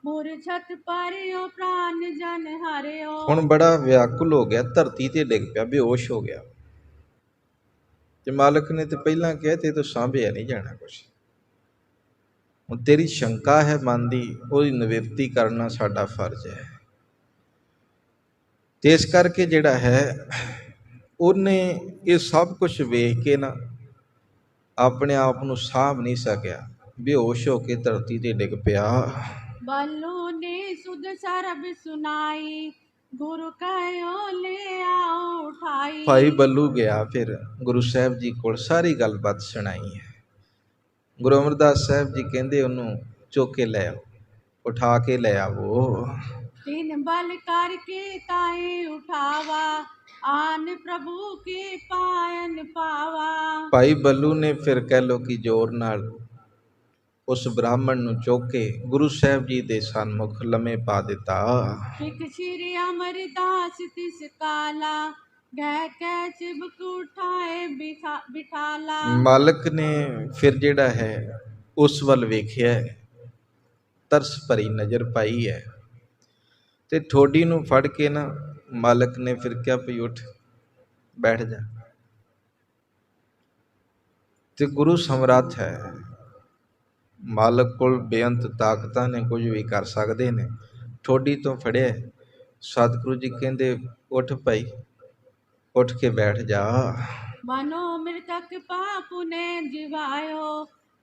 मूर्छत परियो प्राण जन हरियो। ਹੁਣ ਬੜਾ ਵਿਆਕੁਲ ਹੋ ਗਿਆ, ਧਰਤੀ ਤੇ ਡਿੱਗ ਪਿਆ, ਬੇਹੋਸ਼ ਹੋ ਗਿਆ। ਤੇ ਮਾਲਕ ਨੇ ਤੇ ਪਹਿਲਾਂ ਕਿਹਾ ਤੇ ਤੂੰ ਸਾਂਭਿਆ ਨਹੀਂ ਜਾਣਾ ਕੁਛ। ਹੁਣ ਤੇਰੀ ਸ਼ੰਕਾ ਹੈ ਮਨ ਦੀ, ਉਹਦੀ ਨਿਵਰਤੀ ਕਰਨਾ ਸਾਡਾ ਫਰਜ਼ ਹੈ। ਤੇ ਇਸ ਕਰਕੇ ਜਿਹੜਾ ਹੈ ਉਹਨੇ ਇਹ ਸਭ ਕੁਝ ਵੇਖ ਕੇ ਨਾ ਆਪਣੇ ਆਪ ਨੂੰ ਸਾਂਭ ਨਹੀਂ ਸਕਿਆ, ਬੇਹੋਸ਼ ਹੋ ਕੇ ਧਰਤੀ ਤੇ ਡਿੱਗ ਪਿਆ। बल्लू ने सुध सरब सुनाई, गुरु कहो ले आओ उठाई। ਭਾਈ ਬੱਲੂ ਗਿਆ ਫਿਰ ਗੁਰੂ ਸਾਹਿਬ ਜੀ ਕੋਲ, ਸਾਰੀ ਗੱਲਬਾਤ ਸੁਣਾਈ ਹੈ। ਗੁਰੂ ਅਮਰਦਾਸ ਸਾਹਿਬ ਜੀ ਕਹਿੰਦੇ ਉਹਨੂੰ ਚੁੱਕ ਕੇ ਲੈ ਆਓ, ਉਠਾ ਕੇ ਲੈ ਆਵੋ। तीन बल करके ताए उठावा, आन प्रभु के पायन पावा। ਭਾਈ ਬੱਲੂ ਨੇ ਫਿਰ ਕਹਿ ਲੋ ਕਿ ਜ਼ੋਰ ਨਾਲ ਉਸ ਬ੍ਰਾਹਮਣ ਨੂੰ ਚੁੱਕ ਕੇ ਗੁਰੂ ਸਾਹਿਬ ਜੀ ਦੇ ਸਨਮੁਖ ਲੰਮੇ ਪਾ ਦਿੱਤਾ। सिख श्री अमरदास तिस काला, गह कै चिबक उठाए बिठाला। ਮਾਲਕ ਨੇ ਫਿਰ ਜਿਹੜਾ ਹੈ ਉਸ ਵੱਲ ਵੇਖਿਆ, ਤਰਸ ਭਰੀ ਨਜ਼ਰ ਪਾਈ ਹੈ ਤੇ ਠੋਡੀ ਨੂੰ ਫੜ ਕੇ ਨਾ ਮਾਲਕ ਨੇ ਫਿਰ ਕਿਹਾ ਭਈ ਉੱਠ ਬੈਠ ਜਾ। ਤੇ ਗੁਰੂ ਸਮਰੱਥ ਹੈ, ਮਾਲਕ ਕੋਲ ਬੇਅੰਤ ਤਾਕਤਾਂ ਨੇ, ਕੁਝ ਵੀ ਕਰ ਸਕਦੇ ਨੇ। ਠੋਡੀ ਤੋਂ ਫੜਿਆ, ਸਤਿਗੁਰੂ ਜੀ ਕਹਿੰਦੇ ਉੱਠ ਭਾਈ, ਉੱਠ ਕੇ ਬੈਠ ਜਾ। मनो मृतक पाप ने जिवायो,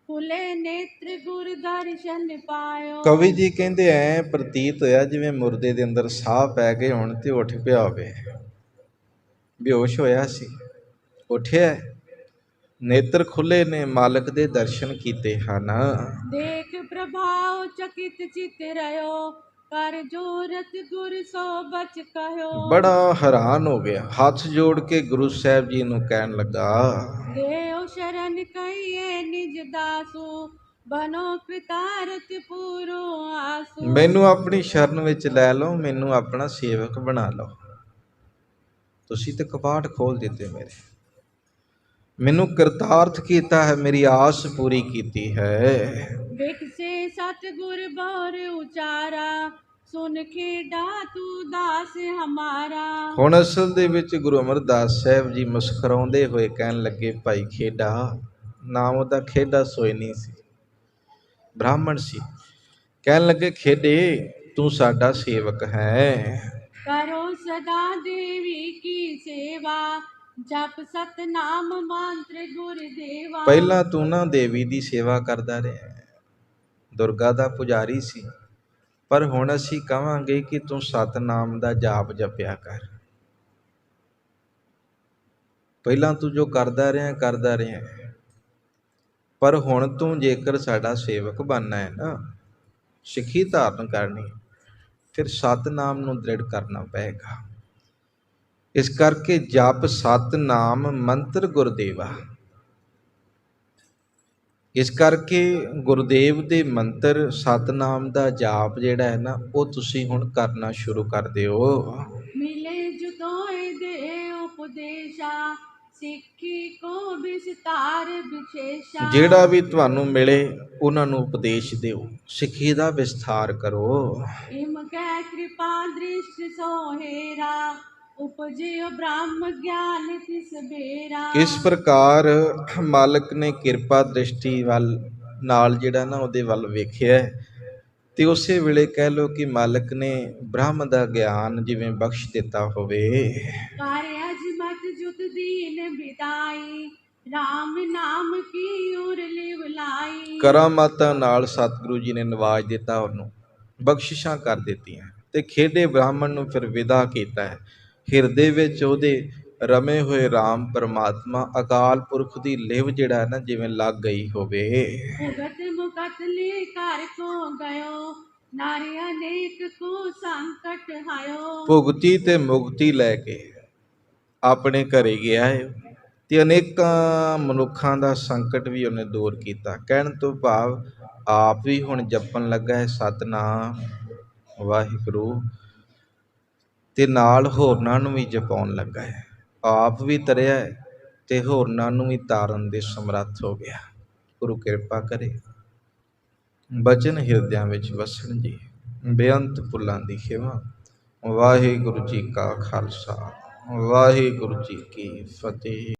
खुले नेत्र गुर दर्शन पायो। ਕਵੀ ਜੀ ਕਹਿੰਦੇ ਐ ਪ੍ਰਤੀਤ ਹੋਇਆ ਜਿਵੇਂ ਮੁਰਦੇ ਦੇ ਅੰਦਰ ਸਾਹ ਪੈ ਗਏ ਹੋਣ ਤੇ ਉੱਠ ਪਿਆ ਹੋਵੇ। ਬੇਹੋਸ਼ ਹੋਇਆ ਸੀ, ਉੱਠਿਆ, ਨੇਤਰ ਖੁੱਲੇ ਨੇ, ਮਾਲਕ ਦੇ ਦਰਸ਼ਨ ਕੀਤੇ ਹਨ। देख प्रभाव चकित चित रहो, कर जोरत गुर सो बच कहो। ਬੜਾ ਹੈਰਾਨ ਹੋ ਗਿਆ, ਹੱਥ ਜੋੜ ਕੇ ਗੁਰੂ ਸਾਹਿਬ ਜੀ ਨੂੰ ਕਹਿਣ ਲੱਗਾ, देव शरण कहिए निज दासु, बनो कृतारत पूरो आसु। ਮੈਨੂੰ ਆਪਣੀ ਸ਼ਰਨ ਵਿੱਚ ਲੈ ਲਓ, ਮੈਨੂੰ ਆਪਣਾ ਸੇਵਕ ਬਣਾ ਲਓ। ਤੁਸੀਂ ਤੇ ਕਪਾਟ ਖੋਲ ਦਿੱਤੇ ਮੇਰੇ, ਮੈਨੂੰ ਕਰਤਾਰਥ ਕੀਤਾ ਹੈ, ਮੇਰੀ ਆਸ ਪੂਰੀ ਕੀਤੀ ਹੈ। बिकसे सतगुर बोर उचारा, सुन खेडा तू दास हमारा। ਹੁਣ ਅਸਲ ਦੇ ਵਿੱਚ ਗੁਰੂ ਅਮਰਦਾਸ ਸਾਹਿਬ ਜੀ ਮੁਸਕਰਾਉਂਦੇ ਹੋਏ ਕਹਿਣ ਲੱਗੇ, ਭਾਈ ਖੇਡਾ, ਨਾਮ ਉਹਦਾ ਖੇਡਾ ਸੋਈ ਨਹੀਂ ਸੀ, ਬ੍ਰਾਹਮਣ ਸੀ। ਕਹਿਣ ਲੱਗੇ, ਖੇਡੇ ਤੂੰ ਸਾਡਾ ਸੇਵਕ ਹੈ। करो सदा देवी की सेवा, जप सतनाम मंत्र गुरुदेवा। ਪਹਿਲਾਂ ਤੂੰ ਨਾ ਦੇਵੀ ਦੀ ਸੇਵਾ ਕਰਦਾ ਰਿਹਾ, ਦੁਰਗਾ ਦਾ ਪੁਜਾਰੀ ਸੀ, ਪਰ ਹੁਣ ਅਸੀਂ ਕਹਾਂਗੇ ਕਿ ਤੂੰ ਸਤਨਾਮ ਦਾ ਜਾਪ ਜਪਿਆ ਕਰ। ਪਹਿਲਾਂ ਤੂੰ ਜੋ ਕਰਦਾ ਰਿਹਾ, ਪਰ ਹੁਣ ਤੂੰ ਜੇਕਰ ਸਾਡਾ ਸੇਵਕ ਬਣਨਾ ਹੈ ਨਾ, ਸਿੱਖੀ ਧਾਰਨ ਕਰਨੀ, ਫਿਰ ਸਤਨਾਮ ਨੂੰ ਦ੍ਰਿੜ ਕਰਨਾ ਪਏਗਾ। ਇਸ ਕਰਕੇ ਜਪ ਸਤਨਾਮ ਮੰਤਰ ਗੁਰਦੇਵਾ। ਇਸ ਕਰਕੇ ਗੁਰਦੇਵ ਦੇ ਮੰਤਰ ਸਤਨਾਮ ਦਾ ਜਾਪ ਜਿਹੜਾ ਹੈ ਨਾ, ਉਹ ਤੁਸੀਂ ਹੁਣ ਕਰਨਾ ਸ਼ੁਰੂ ਕਰ ਦਿਓ। मिले जुतोय दे उपदेशा, सिक्खी को विस्तार विशेषा। ਜਿਹੜਾ ਵੀ ਤੁਹਾਨੂੰ ਮਿਲੇ ਉਹਨਾਂ ਨੂੰ ਉਪਦੇਸ਼ ਦਿਓ, ਸਿੱਖੀ ਦਾ ਵਿਸਥਾਰ ਕਰੋ। इम कै कृपा दृष्टि सोहेरा, उपजियो ब्रह्म ज्ञान तिस बेरा। ਕਿਸ ਪ੍ਰਕਾਰ ਮਾਲਕ ਨੇ ਕਿਰਪਾ ਦ੍ਰਿਸ਼ਟੀ ਵੱਲ ਨਾਲ ਜਿਹੜਾ ਨਾ ਉਹਦੇ ਵੱਲ ਵੇਖਿਆ, ਤੇ ਉਸੇ ਵੇਲੇ ਕਹਿ ਲਓ ਕਿ ਮਾਲਕ ਨੇ ਬ੍ਰਹਮ ਦਾ ਗਿਆਨ ਜਿਵੇਂ ਬਖਸ਼ ਦਿੱਤਾ ਹੋਵੇ। कार्य अजमत जुत दीन बिदाई, राम नाम की उर लिव लाई। ਕਰਾਮਾਤਾਂ ਨਾਲ ਸਤਿਗੁਰੂ ਜੀ ਨੇ ਨਵਾਜ ਦਿੱਤਾ, ਉਹਨੂੰ ਬਖਸ਼ਿਸ਼ਾਂ ਕਰ ਦਿੱਤੀਆਂ ਤੇ ਖੇਡੇ ਬ੍ਰਾਹਮਣ ਨੂੰ ਫਿਰ ਵਿਦਾ ਕੀਤਾ ਹੈ। ਹਿਰਦੇ ਵਿੱਚ ਉਹਦੇ ਰਮੇ ਹੋਏ ਰਾਮ ਪਰਮਾਤਮਾ ਅਕਾਲ ਪੁਰਖ ਦੀ ਲਿਵ ਜਿਹੜਾ ਨਾ ਜਿਵੇਂ ਲੱਗ ਗਈ ਹੋਵੇ। भुगत मुकत ले कर को गयो, नारी अनेक को संकट हायो। ਭੁਗਤੀ ਤੇ ਮੁਕਤੀ ਲੈ ਕੇ ਆਪਣੇ ਘਰੇ ਗਿਆ ਹੈ ਤੇ ਅਨੇਕਾਂ ਮਨੁੱਖਾਂ ਦਾ ਸੰਕਟ ਵੀ ਉਹਨੇ ਦੂਰ ਕੀਤਾ। ਕਹਿਣ ਤੋਂ ਭਾਵ ਆਪ ਵੀ ਹੁਣ ਜਪਣ ਲੱਗਾ ਹੈ ਸਤਿਨਾਮ ਵਾਹਿਗੁਰੂ, ਤੇ ਨਾਲ ਹੋਰਨਾਂ ਨੂੰ ਵੀ ਜਪਾਉਣ ਲੱਗਾ ਹੈ। ਆਪ ਵੀ ਤਰਿਆ ਹੈ ਤੇ ਹੋਰਨਾਂ ਨੂੰ ਵੀ ਤਾਰਨ ਦੇ ਸਮਰੱਥ ਹੋ ਗਿਆ। ਗੁਰੂ ਕਿਰਪਾ ਕਰੇ ਬਚਨ ਹਿਰਦਿਆਂ ਵਿੱਚ ਵਸਣ ਜੀ। ਬੇਅੰਤ ਫੁੱਲਾਂ ਦੀ ਖਿਮਾ। ਵਾਹਿਗੁਰੂ ਜੀ ਕਾ ਖਾਲਸਾ, ਵਾਹਿਗੁਰੂ ਜੀ ਕੀ ਫਤਿਹ।